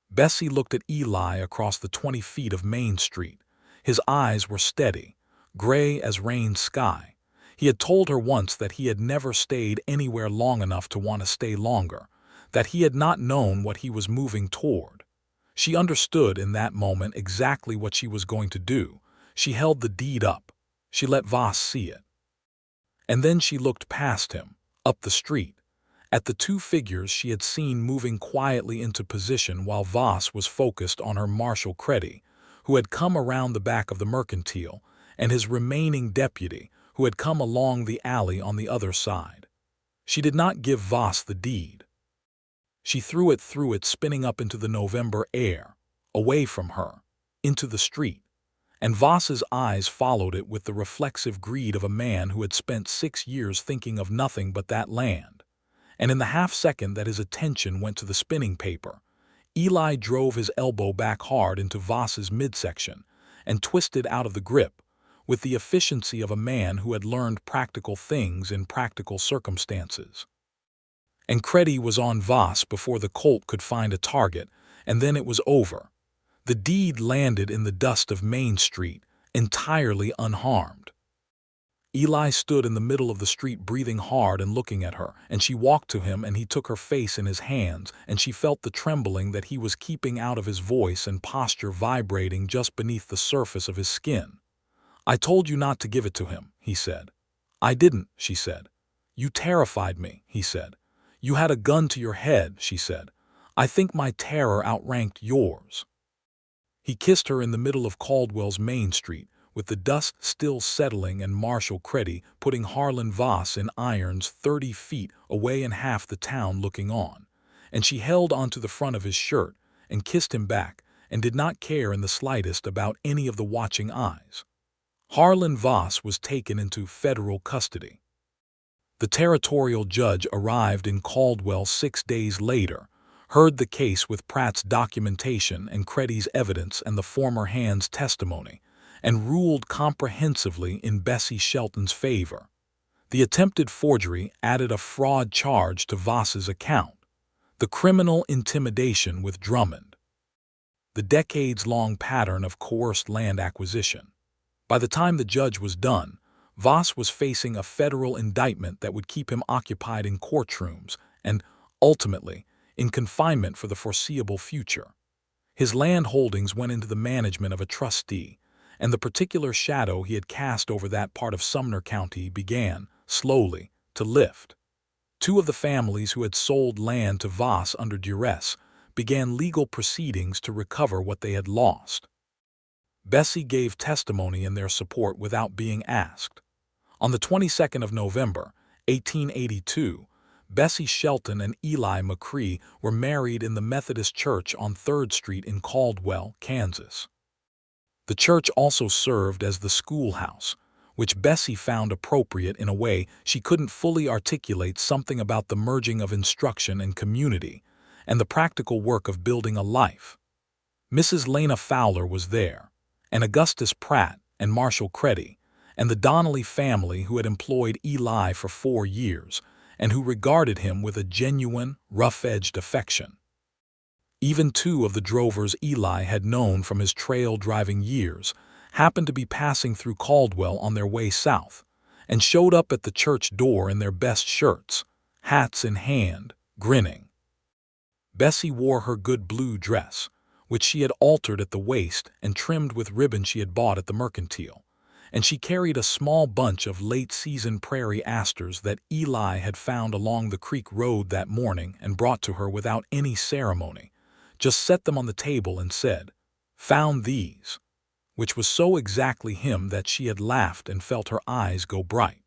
Bessie looked at Eli across the 20 feet of Main Street. His eyes were steady, gray as rain sky. He had told her once that he had never stayed anywhere long enough to want to stay longer, that he had not known what he was moving toward. She understood in that moment exactly what she was going to do. She held the deed up. She let Voss see it. And then she looked past him, up the street, at the two figures she had seen moving quietly into position while Voss was focused on her Marshal Creddy, who had come around the back of the mercantile, and his remaining deputy, who had come along the alley on the other side. She did not give Voss the deed. She threw it spinning up into the November air, away from her, into the street, and Voss's eyes followed it with the reflexive greed of a man who had spent 6 years thinking of nothing but that land. And in the half-second that his attention went to the spinning paper, Eli drove his elbow back hard into Voss's midsection and twisted out of the grip, with the efficiency of a man who had learned practical things in practical circumstances. And Creddy was on Voss before the Colt could find a target, and then it was over. The deed landed in the dust of Main Street, entirely unharmed. Eli stood in the middle of the street breathing hard and looking at her, and she walked to him and he took her face in his hands, and she felt the trembling that he was keeping out of his voice and posture vibrating just beneath the surface of his skin. "I told you not to give it to him," he said. "I didn't," she said. "You terrified me," he said. "You had a gun to your head," she said. "I think my terror outranked yours." He kissed her in the middle of Caldwell's Main Street, with the dust still settling and Marshal Creddy putting Harlan Voss in irons 30 feet away and half the town looking on. And she held onto the front of his shirt and kissed him back and did not care in the slightest about any of the watching eyes. Harlan Voss was taken into federal custody. The territorial judge arrived in Caldwell 6 days later, heard the case with Pratt's documentation and Creddy's evidence and the former hand's testimony, and ruled comprehensively in Bessie Shelton's favor. The attempted forgery added a fraud charge to Voss's account, the criminal intimidation with Drummond, the decades-long pattern of coerced land acquisition. By the time the judge was done, Voss was facing a federal indictment that would keep him occupied in courtrooms and, ultimately, in confinement for the foreseeable future. His land holdings went into the management of a trustee, and the particular shadow he had cast over that part of Sumner County began, slowly, to lift. Two of the families who had sold land to Voss under duress began legal proceedings to recover what they had lost. Bessie gave testimony in their support without being asked. On the 22nd of November, 1882, Bessie Shelton and Eli McCrae were married in the Methodist Church on 3rd Street in Caldwell, Kansas. The church also served as the schoolhouse, which Bessie found appropriate in a way she couldn't fully articulate, something about the merging of instruction and community, and the practical work of building a life. Mrs. Lena Fowler was there, and Augustus Pratt and Marshal Creddy, and the Donnelly family who had employed Eli for 4 years, and who regarded him with a genuine, rough-edged affection. Even 2 of the drovers Eli had known from his trail-driving years happened to be passing through Caldwell on their way south, and showed up at the church door in their best shirts, hats in hand, grinning. Bessie wore her good blue dress, which she had altered at the waist and trimmed with ribbon she had bought at the mercantile, and she carried a small bunch of late-season prairie asters that Eli had found along the creek road that morning and brought to her without any ceremony, just set them on the table and said, "Found these," which was so exactly him that she had laughed and felt her eyes go bright.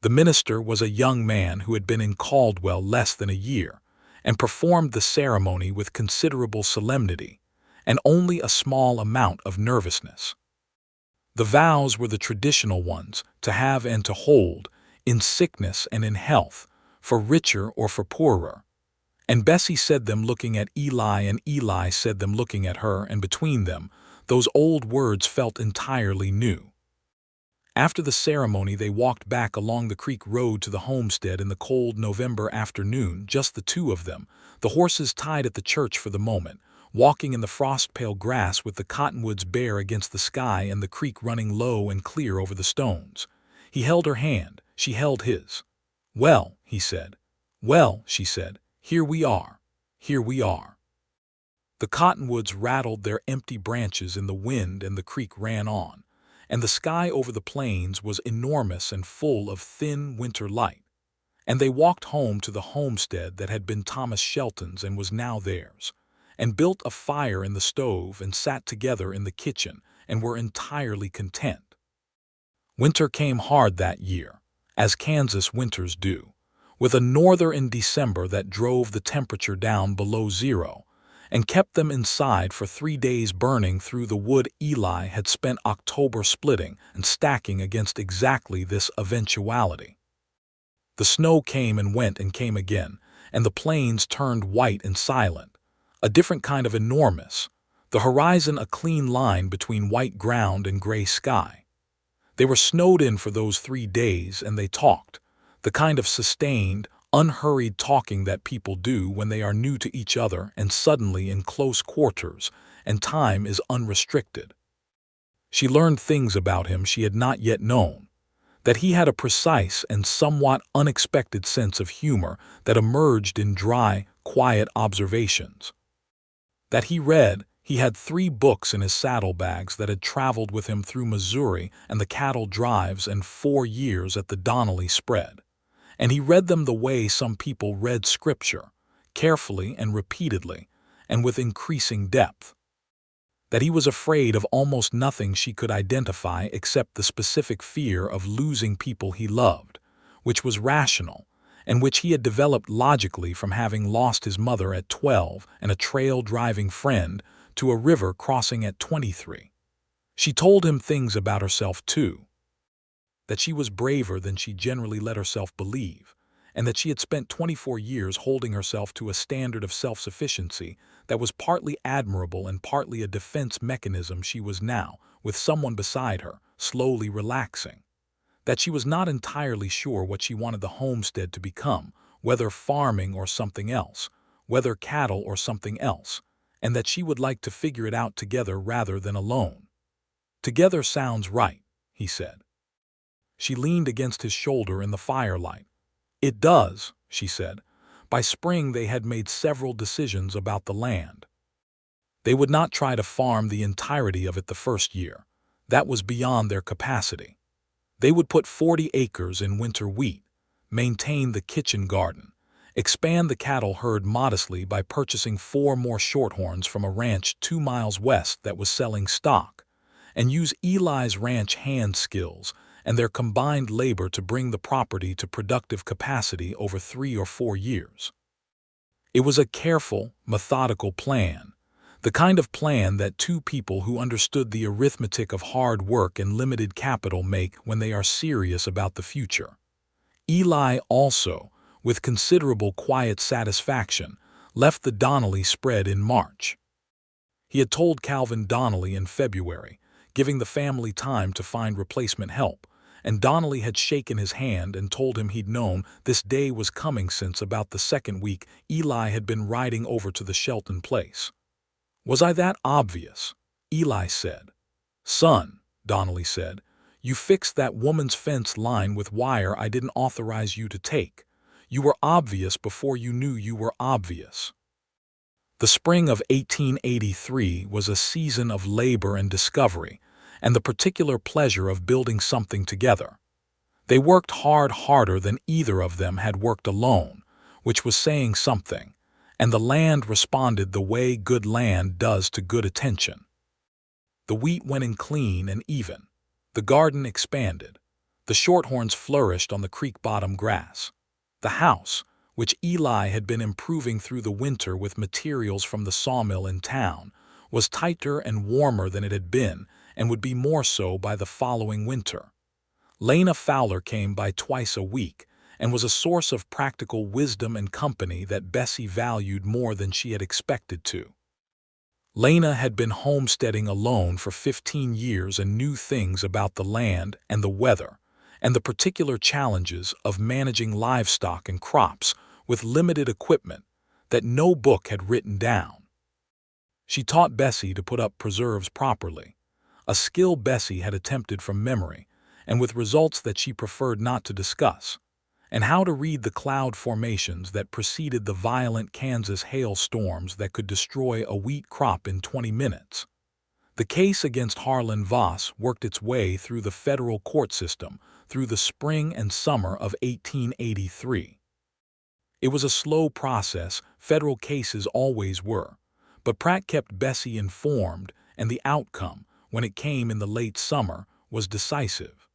The minister was a young man who had been in Caldwell less than a year, and performed the ceremony with considerable solemnity and only a small amount of nervousness. The vows were the traditional ones, to have and to hold, in sickness and in health, for richer or for poorer. And Bessie said them looking at Eli, and Eli said them looking at her, and between them, those old words felt entirely new. After the ceremony, they walked back along the creek road to the homestead in the cold November afternoon, just the two of them, the horses tied at the church for the moment, walking in the frost-pale grass with the cottonwoods bare against the sky and the creek running low and clear over the stones. He held her hand, she held his. "Well," he said. "Well," she said, "here we are. Here we are." The cottonwoods rattled their empty branches in the wind and the creek ran on, and the sky over the plains was enormous and full of thin winter light. And they walked home to the homestead that had been Thomas Shelton's and was now theirs, and built a fire in the stove and sat together in the kitchen and were entirely content. Winter came hard that year, as Kansas winters do, with a norther in December that drove the temperature down below zero and kept them inside for 3 days, burning through the wood Eli had spent October splitting and stacking against exactly this eventuality. The snow came and went and came again, and the plains turned white and silent, a different kind of enormous, the horizon a clean line between white ground and gray sky. They were snowed in for those 3 days, and they talked, the kind of sustained, unhurried talking that people do when they are new to each other and suddenly in close quarters, and time is unrestricted. She learned things about him she had not yet known, that he had a precise and somewhat unexpected sense of humor that emerged in dry, quiet observations. That he had 3 books in his saddlebags that had traveled with him through Missouri and the cattle drives and 4 years at the Donnelly spread. And he read them the way some people read Scripture, carefully and repeatedly, and with increasing depth. That he was afraid of almost nothing she could identify except the specific fear of losing people he loved, which was rational, and which he had developed logically from having lost his mother at 12 and a trail-driving friend to a river crossing at 23. She told him things about herself, too. That she was braver than she generally let herself believe, and that she had spent 24 years holding herself to a standard of self-sufficiency that was partly admirable and partly a defense mechanism. She was now, with someone beside her, slowly relaxing. That she was not entirely sure what she wanted the homestead to become, whether farming or something else, whether cattle or something else, and that she would like to figure it out together rather than alone. "Together sounds right," he said. She leaned against his shoulder in the firelight. "It does," she said. By spring they had made several decisions about the land. They would not try to farm the entirety of it the first year. That was beyond their capacity. They would put 40 acres in winter wheat, maintain the kitchen garden, expand the cattle herd modestly by purchasing 4 more shorthorns from a ranch 2 miles west that was selling stock, and use Eli's ranch hand skills and their combined labor to bring the property to productive capacity over 3 or 4 years. It was a careful, methodical plan, the kind of plan that 2 people who understood the arithmetic of hard work and limited capital make when they are serious about the future. Eli also, with considerable quiet satisfaction, left the Donnelly spread in March. He had told Calvin Donnelly in February, giving the family time to find replacement help, and Donnelly had shaken his hand and told him he'd known this day was coming since about the 2nd week Eli had been riding over to the Shelton place. "Was I that obvious?" Eli said. "Son," Donnelly said, "you fixed that woman's fence line with wire I didn't authorize you to take. You were obvious before you knew you were obvious." The spring of 1883 was a season of labor and discovery, and the particular pleasure of building something together. They worked hard, harder than either of them had worked alone, which was saying something, and the land responded the way good land does to good attention. The wheat went in clean and even. The garden expanded. The shorthorns flourished on the creek bottom grass. The house, which Eli had been improving through the winter with materials from the sawmill in town, was tighter and warmer than it had been and would be more so by the following winter. Lena Fowler came by twice a week and was a source of practical wisdom and company that Bessie valued more than she had expected to. Lena had been homesteading alone for 15 years and knew things about the land and the weather, and the particular challenges of managing livestock and crops with limited equipment that no book had written down. She taught Bessie to put up preserves properly, a skill Bessie had attempted from memory, and with results that she preferred not to discuss, and how to read the cloud formations that preceded the violent Kansas hailstorms that could destroy a wheat crop in 20 minutes. The case against Harlan Voss worked its way through the federal court system through the spring and summer of 1883. It was a slow process, federal cases always were, but Pratt kept Bessie informed, and the outcome, when it came in the late summer, was decisive.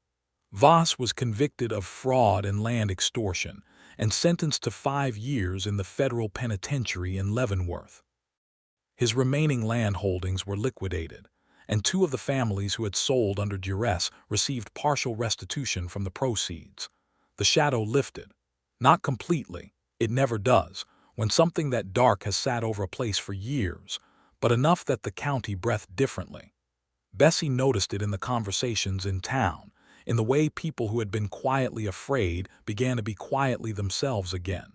Voss was convicted of fraud and land extortion and sentenced to 5 years in the federal penitentiary in Leavenworth. His remaining land holdings were liquidated, and 2 of the families who had sold under duress received partial restitution from the proceeds. The shadow lifted. Not completely, it never does, when something that dark has sat over a place for years, but enough that the county breathed differently. Bessie noticed it in the conversations in town, in the way people who had been quietly afraid began to be quietly themselves again.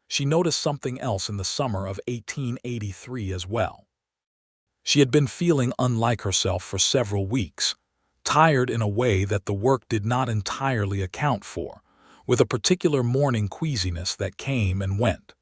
She noticed something else in the summer of 1883 as well. She had been feeling unlike herself for several weeks, tired in a way that the work did not entirely account for, with a particular morning queasiness that came and went.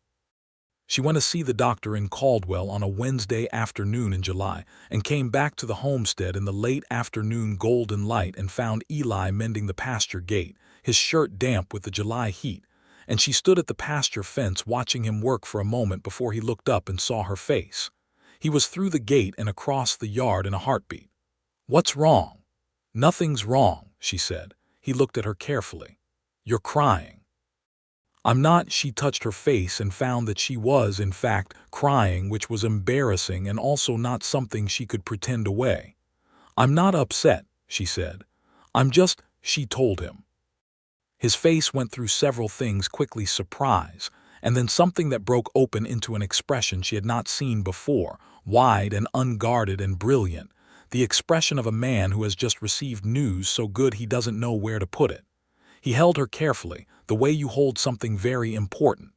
She went to see the doctor in Caldwell on a Wednesday afternoon in July and came back to the homestead in the late afternoon golden light and found Eli mending the pasture gate, his shirt damp with the July heat, and she stood at the pasture fence watching him work for a moment before he looked up and saw her face. He was through the gate and across the yard in a heartbeat. "What's wrong?" "Nothing's wrong," she said. He looked at her carefully. "You're crying." "I'm not." She touched her face and found that she was, in fact, crying, which was embarrassing and also not something she could pretend away. "I'm not upset," she said. "I'm just," she told him. His face went through several things quickly: surprise, and then something that broke open into an expression she had not seen before, wide and unguarded and brilliant, the expression of a man who has just received news so good he doesn't know where to put it. He held her carefully, the way you hold something very important.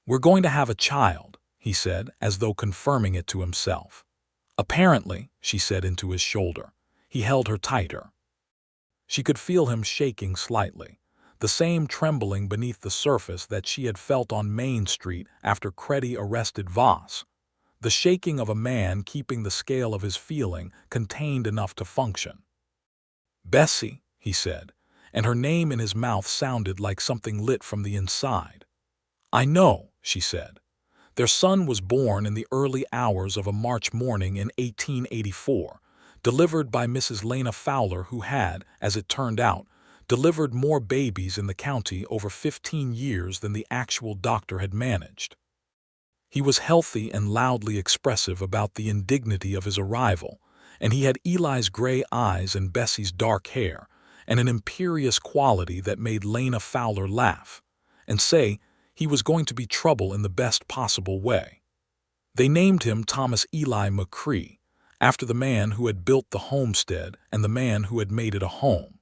"We're going to have a child," he said, as though confirming it to himself. "Apparently," she said into his shoulder. He held her tighter. She could feel him shaking slightly, the same trembling beneath the surface that she had felt on Main Street after Creddy arrested Voss. The shaking of a man keeping the scale of his feeling contained enough to function. "Bessie," he said, and her name in his mouth sounded like something lit from the inside. "I know," she said. Their son was born in the early hours of a March morning in 1884, delivered by Mrs. Lena Fowler, who had, as it turned out, delivered more babies in the county over 15 years than the actual doctor had managed. He was healthy and loudly expressive about the indignity of his arrival, and he had Eli's gray eyes and Bessie's dark hair, and an imperious quality that made Lena Fowler laugh, and say he was going to be trouble in the best possible way. They named him Thomas Eli McCrae, after the man who had built the homestead and the man who had made it a home.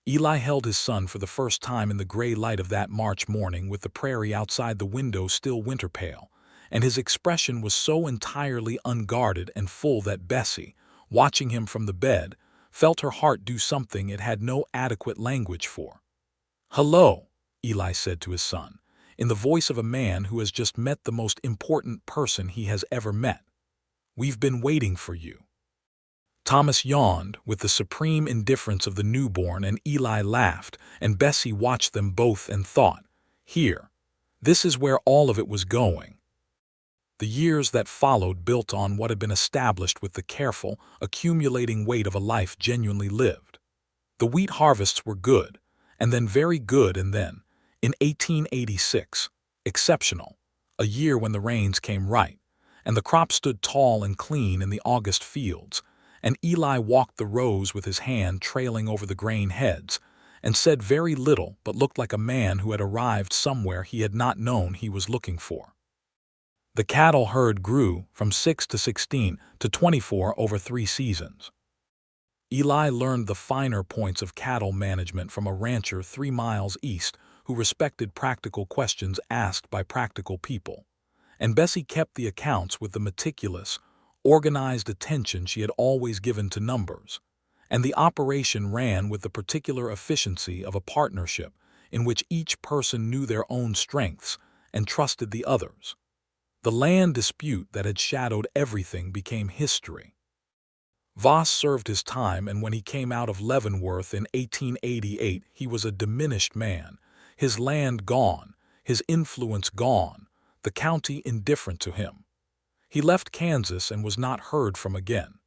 Eli held his son for the first time in the gray light of that March morning, with the prairie outside the window still winter pale, and his expression was so entirely unguarded and full that Bessie, watching him from the bed, felt her heart do something it had no adequate language for. "Hello," Eli said to his son, in the voice of a man who has just met the most important person he has ever met. "We've been waiting for you." Thomas yawned with the supreme indifference of the newborn, and Eli laughed, and Bessie watched them both and thought, "Here, this is where all of it was going." The years that followed built on what had been established with the careful, accumulating weight of a life genuinely lived. The wheat harvests were good, and then very good, and then, in 1886, Exceptional. A year when the rains came right, and the crop stood tall and clean in the August fields, and Eli walked the rows with his hand trailing over the grain heads, and said very little but looked like a man who had arrived somewhere he had not known he was looking for. The cattle herd grew from 6 to 16 to 24 over 3 seasons. Eli learned the finer points of cattle management from a rancher 3 miles east who respected practical questions asked by practical people, and Bessie kept the accounts with the meticulous, organized attention she had always given to numbers, and the operation ran with the particular efficiency of a partnership in which each person knew their own strengths and trusted the others. The land dispute that had shadowed everything became history. Voss served his time, and when he came out of Leavenworth in 1888, he was a diminished man, his land gone, his influence gone, the county indifferent to him. He left Kansas and was not heard from again.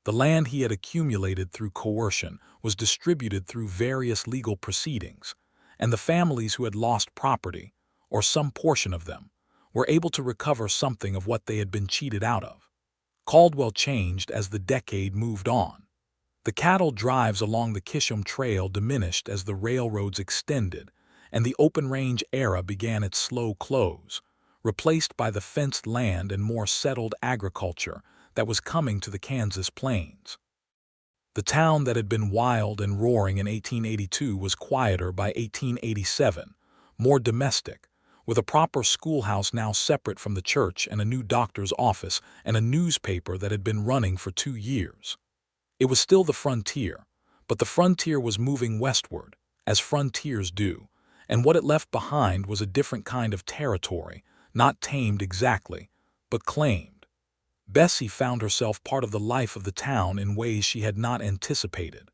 The land he had accumulated through coercion was distributed through various legal proceedings, and the families who had lost property, or some portion of them, were able to recover something of what they had been cheated out of. Caldwell changed as the decade moved on. The cattle drives along the Kisham Trail diminished as the railroads extended, and the open-range era began its slow close, replaced by the fenced land and more settled agriculture that was coming to the Kansas plains. The town that had been wild and roaring in 1882 was quieter by 1887, more domestic, with a proper schoolhouse now separate from the church and a new doctor's office and a newspaper that had been running for 2 years. It was still the frontier, but the frontier was moving westward, as frontiers do, and what it left behind was a different kind of territory, not tamed exactly, but claimed. Bessie found herself part of the life of the town in ways she had not anticipated.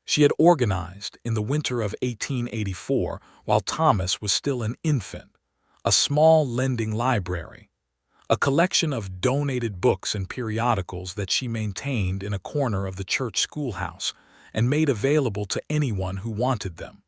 She had organized, in the winter of 1884, while Thomas was still an infant, a small lending library, a collection of donated books and periodicals that she maintained in a corner of the church schoolhouse and made available to anyone who wanted them.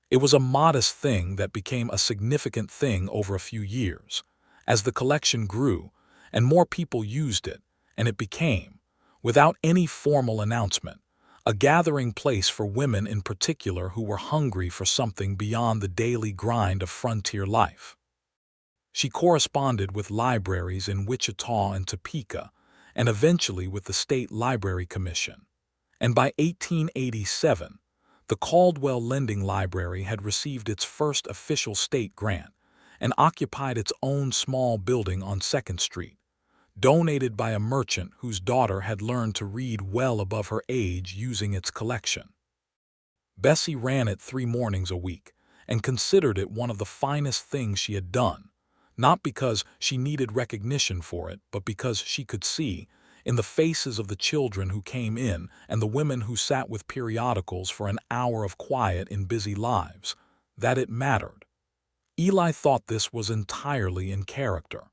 It was a modest thing that became a significant thing over a few years, as the collection grew and more people used it, and it became, without any formal announcement, a gathering place for women in particular who were hungry for something beyond the daily grind of frontier life. She corresponded with libraries in Wichita and Topeka, and eventually with the State Library Commission. And by 1887, the Caldwell Lending Library had received its first official state grant and occupied its own small building on 2nd Street, donated by a merchant whose daughter had learned to read well above her age using its collection. Bessie ran it 3 mornings a week and considered it one of the finest things she had done, not because she needed recognition for it, but because she could see, in the faces of the children who came in and the women who sat with periodicals for an hour of quiet in busy lives, that it mattered. Eli thought this was entirely in character.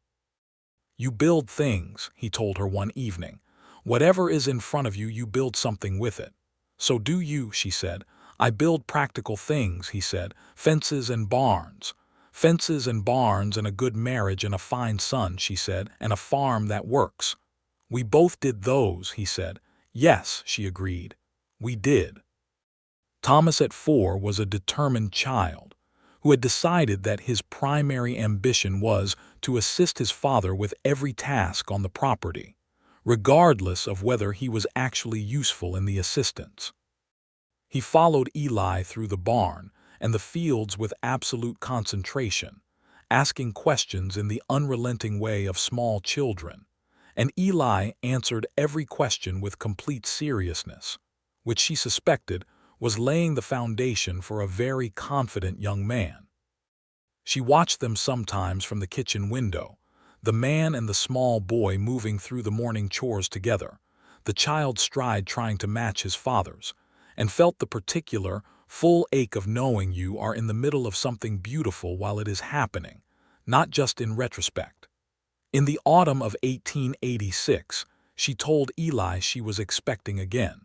"You build things," he told her one evening. "Whatever is in front of you, you build something with it." "So do you," she said. "I build practical things," he said. "Fences and barns." "Fences and barns and a good marriage and a fine son," she said, "and a farm that works." "We both did those," he said. "Yes," she agreed. "We did." Thomas at 4 was a determined child who had decided that his primary ambition was to assist his father with every task on the property, regardless of whether he was actually useful in the assistance. He followed Eli through the barn and the fields with absolute concentration, asking questions in the unrelenting way of small children, and Eli answered every question with complete seriousness, which she suspected was laying the foundation for a very confident young man. She watched them sometimes from the kitchen window, the man and the small boy moving through the morning chores together, the child's stride trying to match his father's, and felt the particular, full ache of knowing you are in the middle of something beautiful while it is happening, not just in retrospect. In the autumn of 1886, she told Eli she was expecting again.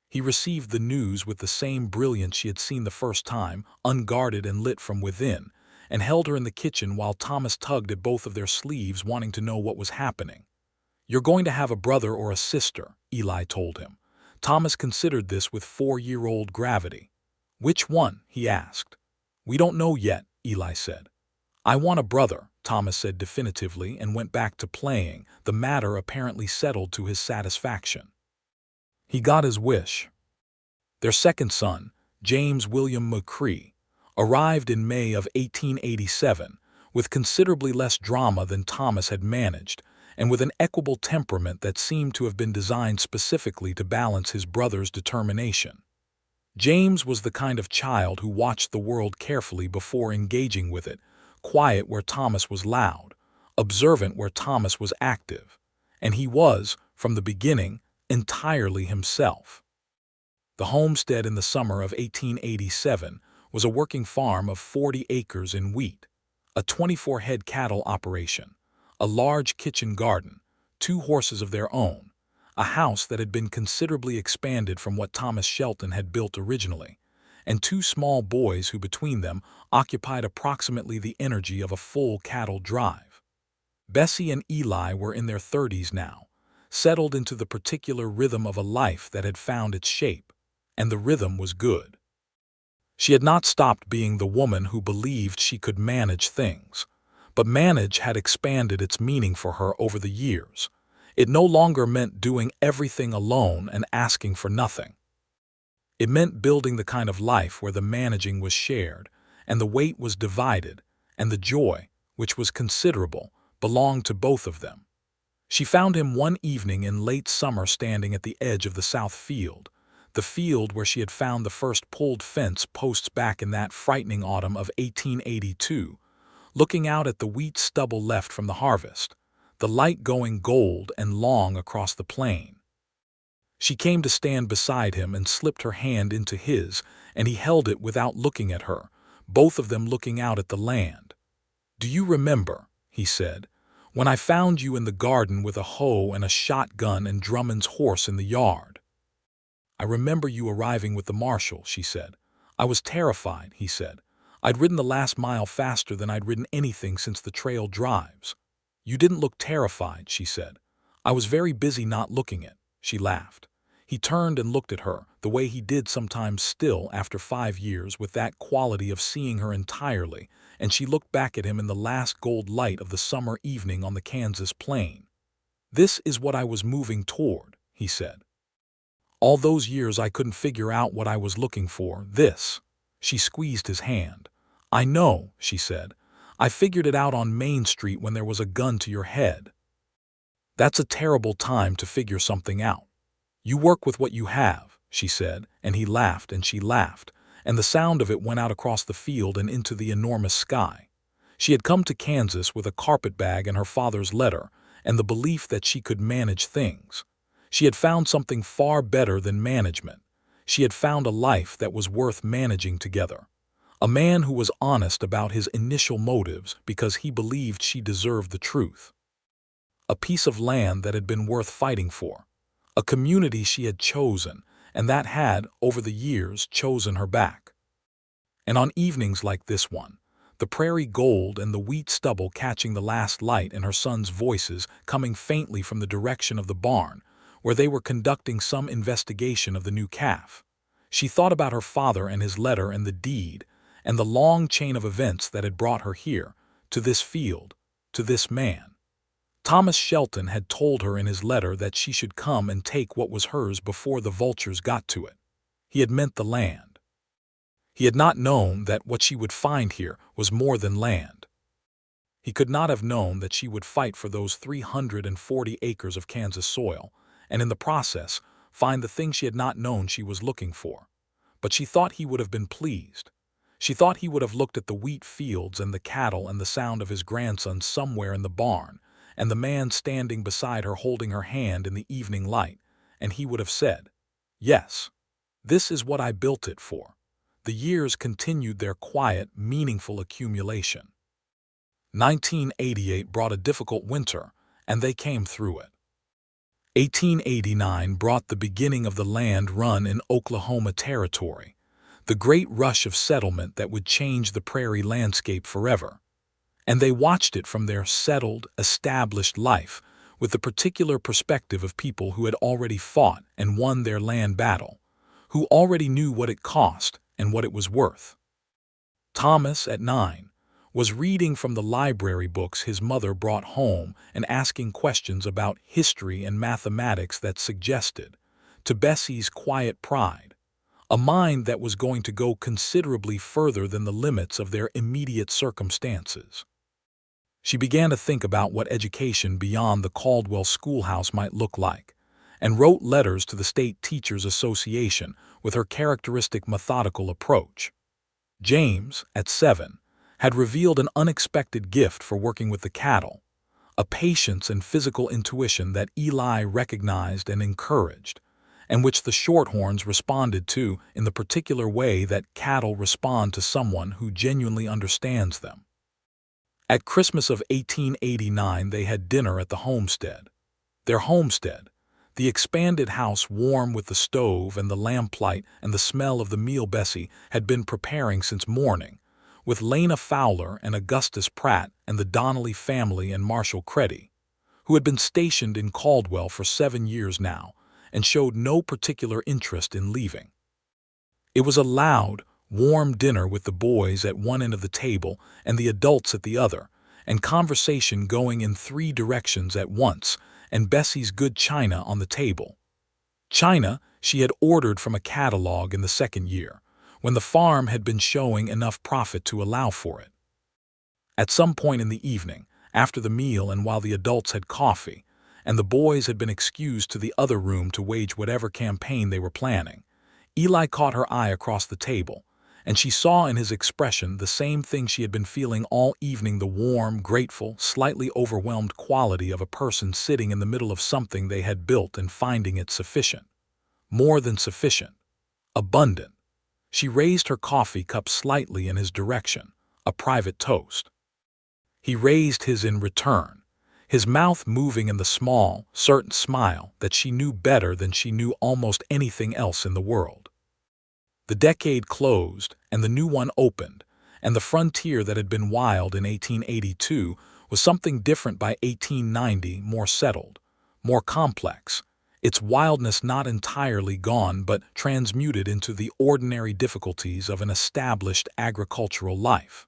He received the news with the same brilliance she had seen the first time, unguarded and lit from within, and held her in the kitchen while Thomas tugged at both of their sleeves, wanting to know what was happening. "You're going to have a brother or a sister," Eli told him. Thomas considered this with 4-year-old gravity. "Which one?" he asked. "We don't know yet," Eli said. "I want a brother," Thomas said definitively, and went back to playing, the matter apparently settled to his satisfaction. He got his wish. Their second son, James William McCrae, arrived in May of 1887 with considerably less drama than Thomas had managed, and with an equable temperament that seemed to have been designed specifically to balance his brother's determination. James was the kind of child who watched the world carefully before engaging with it, quiet where Thomas was loud, observant where Thomas was active, and he was, from the beginning, entirely himself. The homestead in the summer of 1887 was a working farm of 40 acres in wheat, a 24-head cattle operation, a large kitchen garden, 2 horses of their own, a house that had been considerably expanded from what Thomas Shelton had built originally, and 2 small boys who between them occupied approximately the energy of a full cattle drive. Bessie and Eli were in their 30s now, settled into the particular rhythm of a life that had found its shape, and the rhythm was good. She had not stopped being the woman who believed she could manage things, but manage had expanded its meaning for her over the years. It no longer meant doing everything alone and asking for nothing. It meant building the kind of life where the managing was shared, and the weight was divided, and the joy, which was considerable, belonged to both of them. She found him one evening in late summer standing at the edge of the south field, the field where she had found the first pulled fence posts back in that frightening autumn of 1882, looking out at the wheat stubble left from the harvest, the light going gold and long across the plain. She came to stand beside him and slipped her hand into his, and he held it without looking at her, both of them looking out at the land. "Do you remember," he said, "when I found you in the garden with a hoe and a shotgun and Drummond's horse in the yard?" "I remember you arriving with the marshal," she said. "I was terrified," he said. "I'd ridden the last mile faster than I'd ridden anything since the trail drives." "You didn't look terrified," she said. "I was very busy not looking it," she laughed. He turned and looked at her, the way he did sometimes still after 5 years, with that quality of seeing her entirely, and she looked back at him in the last gold light of the summer evening on the Kansas plain. "This is what I was moving toward," he said. "All those years I couldn't figure out what I was looking for. This." She squeezed his hand. "I know," she said. "I figured it out on Main Street when there was a gun to your head. That's a terrible time to figure something out. You work with what you have," she said, and he laughed and she laughed, and the sound of it went out across the field and into the enormous sky. She had come to Kansas with a carpetbag and her father's letter, and the belief that she could manage things. She had found something far better than management. She had found a life that was worth managing together. A man who was honest about his initial motives because he believed she deserved the truth. A piece of land that had been worth fighting for. A community she had chosen, and that had, over the years, chosen her back. And on evenings like this one, the prairie gold and the wheat stubble catching the last light and her son's voices coming faintly from the direction of the barn, where they were conducting some investigation of the new calf, she thought about her father and his letter and the deed, and the long chain of events that had brought her here, to this field, to this man. Thomas Shelton had told her in his letter that she should come and take what was hers before the vultures got to it. He had meant the land. He had not known that what she would find here was more than land. He could not have known that she would fight for those 340 acres of Kansas soil, and in the process find the thing she had not known she was looking for. But she thought he would have been pleased. She thought he would have looked at the wheat fields and the cattle and the sound of his grandson somewhere in the barn, and the man standing beside her holding her hand in the evening light, and he would have said, "Yes, this is what I built it for." The years continued their quiet, meaningful accumulation. 1988 brought a difficult winter, and they came through it. 1889 brought the beginning of the land run in Oklahoma Territory. the great rush of settlement that would change the prairie landscape forever. And they watched it from their settled, established life, with the particular perspective of people who had already fought and won their land battle, who already knew what it cost and what it was worth. Thomas, at 9, was reading from the library books his mother brought home and asking questions about history and mathematics that suggested, to Bessie's quiet pride, a mind that was going to go considerably further than the limits of their immediate circumstances. She began to think about what education beyond the Caldwell schoolhouse might look like, and wrote letters to the State Teachers Association with her characteristic methodical approach. James, at 7, had revealed an unexpected gift for working with the cattle, a patience and physical intuition that Eli recognized and encouraged, and which the Shorthorns responded to in the particular way that cattle respond to someone who genuinely understands them. At Christmas of 1889 they had dinner at the homestead. Their homestead, the expanded house warm with the stove and the lamplight and the smell of the meal Bessie had been preparing since morning, with Lena Fowler and Augustus Pratt and the Donnelly family and Marshall Creddy, who had been stationed in Caldwell for 7 years now and showed no particular interest in leaving. It was a loud, warm dinner with the boys at one end of the table and the adults at the other, and conversation going in 3 directions at once, and Bessie's good china on the table. China she had ordered from a catalog in the 2nd year, when the farm had been showing enough profit to allow for it. At some point in the evening, after the meal and while the adults had coffee, and the boys had been excused to the other room to wage whatever campaign they were planning, Eli caught her eye across the table, and she saw in his expression the same thing she had been feeling all evening, the warm, grateful, slightly overwhelmed quality of a person sitting in the middle of something they had built and finding it sufficient. More than sufficient. Abundant. She raised her coffee cup slightly in his direction, a private toast. He raised his in return, his mouth moving in the small, certain smile that she knew better than she knew almost anything else in the world. The decade closed and the new one opened, and the frontier that had been wild in 1882 was something different by 1890, more settled, more complex, its wildness not entirely gone but transmuted into the ordinary difficulties of an established agricultural life.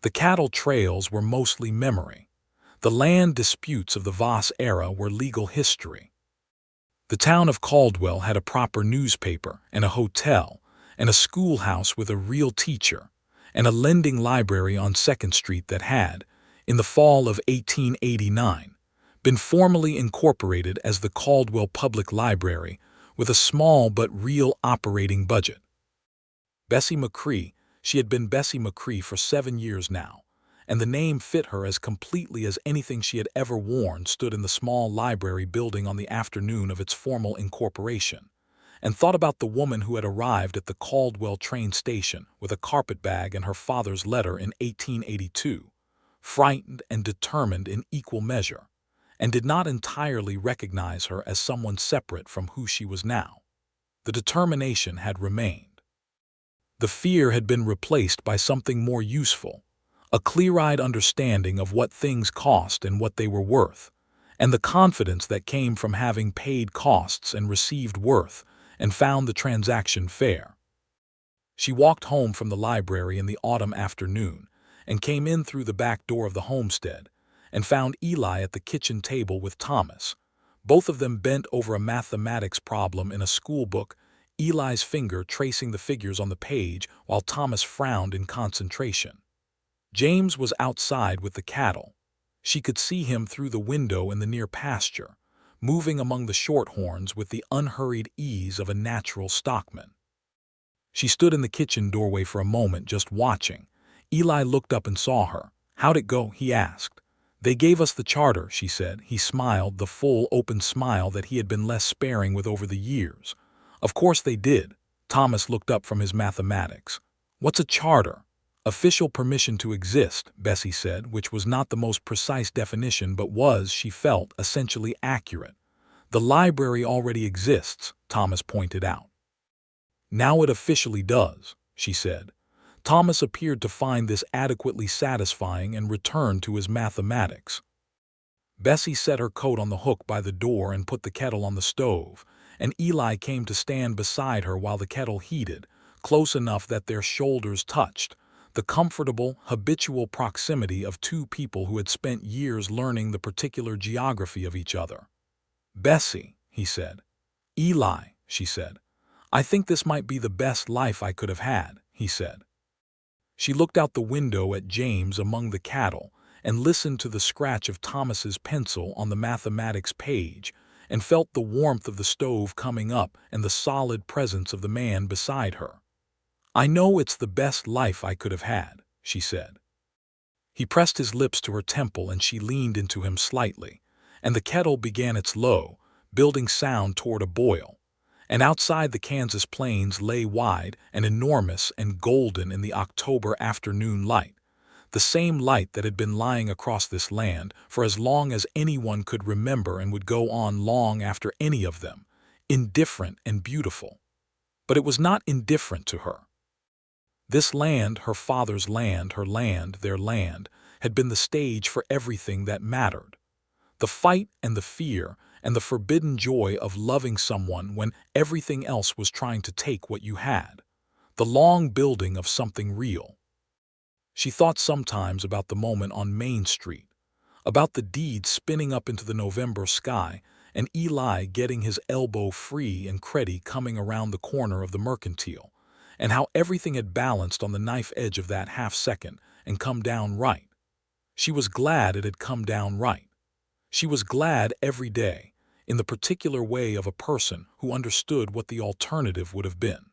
The cattle trails were mostly memory. The land disputes of the Voss era were legal history. The town of Caldwell had a proper newspaper and a hotel and a schoolhouse with a real teacher and a lending library on 2nd Street that had, in the fall of 1889, been formally incorporated as the Caldwell Public Library with a small but real operating budget. Bessie McCrae, she had been Bessie McCrae for 7 years now, and the name fit her as completely as anything she had ever worn stood in the small library building on the afternoon of its formal incorporation, and thought about the woman who had arrived at the Caldwell train station with a carpetbag and her father's letter in 1882, frightened and determined in equal measure, and did not entirely recognize her as someone separate from who she was now. The determination had remained. The fear had been replaced by something more useful, a clear-eyed understanding of what things cost and what they were worth, and the confidence that came from having paid costs and received worth and found the transaction fair. She walked home from the library in the autumn afternoon and came in through the back door of the homestead, and found Eli at the kitchen table with Thomas, both of them bent over a mathematics problem in a school book, Eli's finger tracing the figures on the page while Thomas frowned in concentration. James was outside with the cattle. She could see him through the window in the near pasture, moving among the Shorthorns with the unhurried ease of a natural stockman. She stood in the kitchen doorway for a moment just watching. Eli looked up and saw her. "How'd it go?" he asked. "They gave us the charter," she said. He smiled, the full, open smile that he had been less sparing with over the years. "Of course they did." Thomas looked up from his mathematics. "What's a charter?" "Official permission to exist," Bessie said, which was not the most precise definition but was, she felt, essentially accurate. "The library already exists," Thomas pointed out. "Now it officially does." she said. Thomas appeared to find this adequately satisfying and returned to his mathematics. Bessie set her coat on the hook by the door and put the kettle on the stove, and Eli came to stand beside her while the kettle heated, close enough that their shoulders touched, the comfortable, habitual proximity of two people who had spent years learning the particular geography of each other. "Bessie," he said. "Eli," she said. "I think this might be the best life I could have had," he said. She looked out the window at James among the cattle and listened to the scratch of Thomas's pencil on the mathematics page and felt the warmth of the stove coming up and the solid presence of the man beside her. "I know it's the best life I could have had," she said. He pressed his lips to her temple and she leaned into him slightly, and the kettle began its low, building sound toward a boil. And outside the Kansas plains lay wide and enormous and golden in the October afternoon light, the same light that had been lying across this land for as long as anyone could remember and would go on long after any of them, indifferent and beautiful. But it was not indifferent to her. This land, her father's land, her land, their land, had been the stage for everything that mattered. The fight and the fear and the forbidden joy of loving someone when everything else was trying to take what you had. The long building of something real. She thought sometimes about the moment on Main Street, about the deed spinning up into the November sky and Eli getting his elbow free and Creddy coming around the corner of the Mercantile, and how everything had balanced on the knife edge of that half second and come down right. She was glad it had come down right. She was glad every day, in the particular way of a person who understood what the alternative would have been.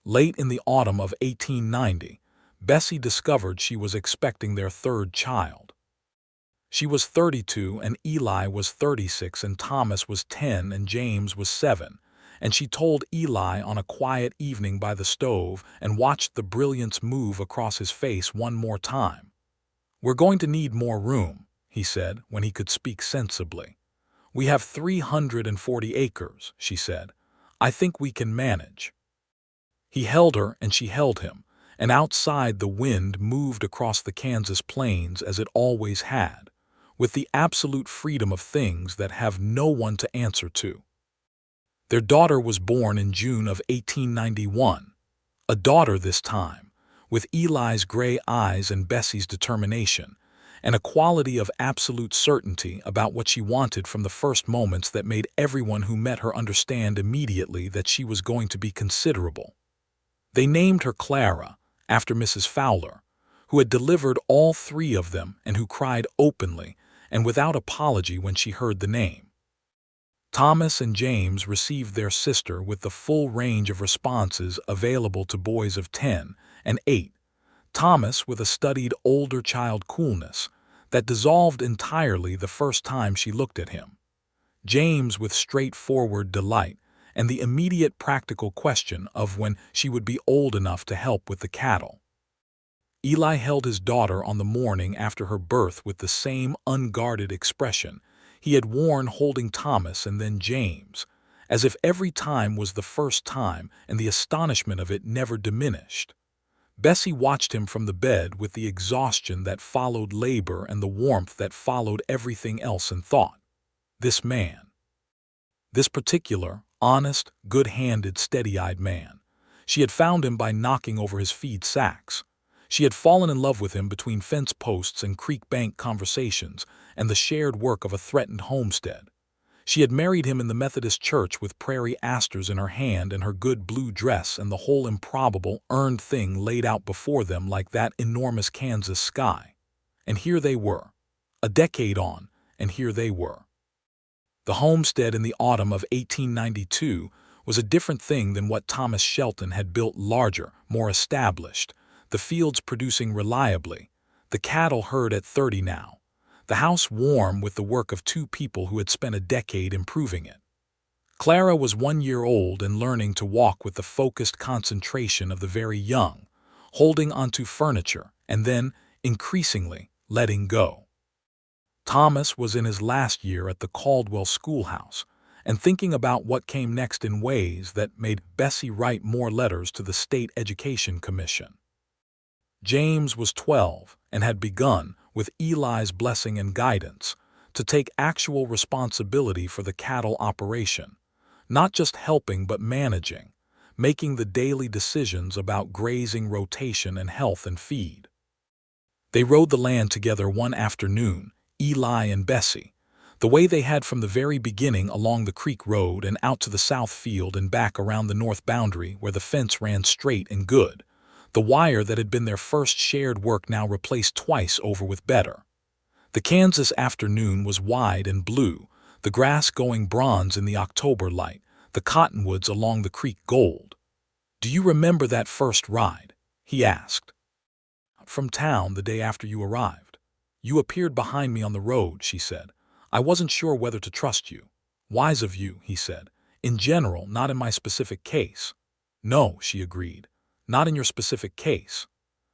Late in the autumn of 1890, Bessie discovered she was expecting their third child. She was 32 and Eli was 36 and Thomas was 10 and James was 7, and she told Eli on a quiet evening by the stove and watched the brilliance move across his face one more time. "We're going to need more room," he said when he could speak sensibly. "We have 340 acres, she said. "I think we can manage." He held her and she held him, and outside the wind moved across the Kansas plains as it always had, with the absolute freedom of things that have no one to answer to. Their daughter was born in June of 1891, a daughter this time, with Eli's gray eyes and Bessie's determination, and a quality of absolute certainty about what she wanted from the first moments that made everyone who met her understand immediately that she was going to be considerable. They named her Clara, after Mrs. Fowler, who had delivered all three of them and who cried openly and without apology when she heard the name. Thomas and James received their sister with the full range of responses available to boys of 10 and 8, Thomas with a studied older child coolness that dissolved entirely the first time she looked at him, James with straightforward delight and the immediate practical question of when she would be old enough to help with the cattle. Eli held his daughter on the morning after her birth with the same unguarded expression he had worn holding Thomas and then James, as if every time was the first time and the astonishment of it never diminished. Bessie watched him from the bed with the exhaustion that followed labor and the warmth that followed everything else and thought, this man. This particular, honest, good-handed, steady-eyed man. She had found him by knocking over his feed sacks. She had fallen in love with him between fence posts and creek bank conversations and the shared work of a threatened homestead. She had married him in the Methodist church with prairie asters in her hand and her good blue dress and the whole improbable, earned thing laid out before them like that enormous Kansas sky. And here they were, a decade on, and here they were. The homestead in the autumn of 1892 was a different thing than what Thomas Shelton had built, larger, more established, the fields producing reliably, the cattle herd at 30 now, the house warm with the work of two people who had spent a decade improving it. Clara was 1 year old and learning to walk with the focused concentration of the very young, holding onto furniture and then, increasingly, letting go. Thomas was in his last year at the Caldwell schoolhouse, and thinking about what came next in ways that made Bessie write more letters to the State Education Commission. James was 12 and had begun, with Eli's blessing and guidance, to take actual responsibility for the cattle operation, not just helping but managing, making the daily decisions about grazing rotation and health and feed. They rode the land together one afternoon, Eli and Bessie, the way they had from the very beginning along the creek road and out to the south field and back around the north boundary where the fence ran straight and good, the wire that had been their first shared work now replaced twice over with better. The Kansas afternoon was wide and blue, the grass going bronze in the October light, the cottonwoods along the creek gold. "Do you remember that first ride?" he asked. "From town the day after you arrived. You appeared behind me on the road," she said. "I wasn't sure whether to trust you." "Wise of you," he said. "In general, not in my specific case." "No," she agreed. "Not in your specific case."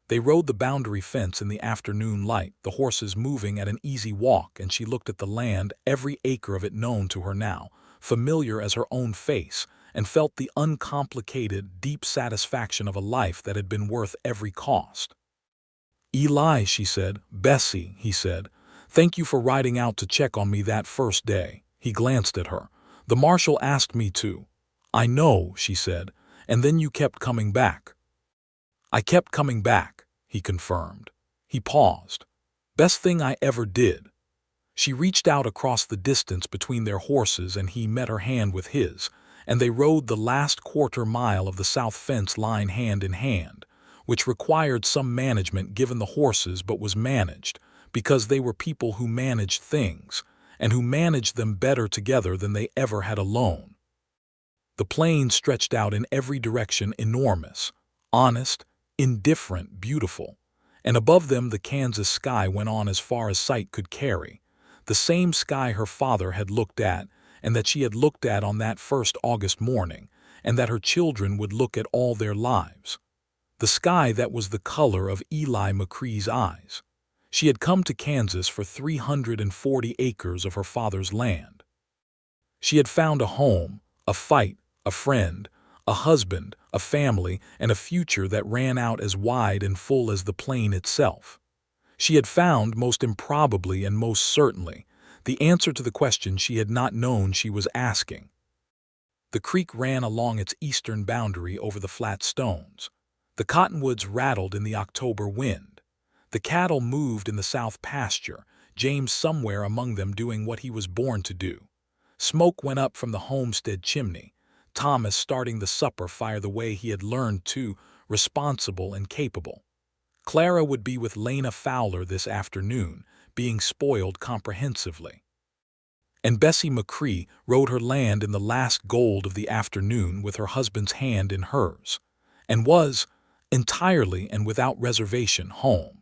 They rode the boundary fence in the afternoon light, the horses moving at an easy walk, and she looked at the land, every acre of it known to her now, familiar as her own face, and felt the uncomplicated, deep satisfaction of a life that had been worth every cost. "Eli," she said. "Bessie," he said. "Thank you for riding out to check on me that first day." He glanced at her. "The marshal asked me to." "I know," she said. "And then you kept coming back." "I kept coming back," he confirmed. He paused. "Best thing I ever did." She reached out across the distance between their horses and he met her hand with his, and they rode the last quarter-mile of the south fence line hand in hand, which required some management given the horses but was managed, because they were people who managed things, and who managed them better together than they ever had alone. The plain stretched out in every direction, enormous, honest, indifferent, beautiful, and above them the Kansas sky went on as far as sight could carry, the same sky her father had looked at and that she had looked at on that first August morning, and that her children would look at all their lives. The sky that was the color of Eli McCrae's eyes. She had come to Kansas for 340 acres of her father's land. She had found a home, a fight, a friend, a husband, a family, and a future that ran out as wide and full as the plain itself. She had found, most improbably and most certainly, the answer to the question she had not known she was asking. The creek ran along its eastern boundary over the flat stones. The cottonwoods rattled in the October wind. The cattle moved in the south pasture, James somewhere among them doing what he was born to do. Smoke went up from the homestead chimney, Thomas starting the supper fire the way he had learned to, responsible and capable. Clara would be with Lena Fowler this afternoon, being spoiled comprehensively. And Bessie McCrae rode her land in the last gold of the afternoon with her husband's hand in hers, and was, entirely and without reservation, home.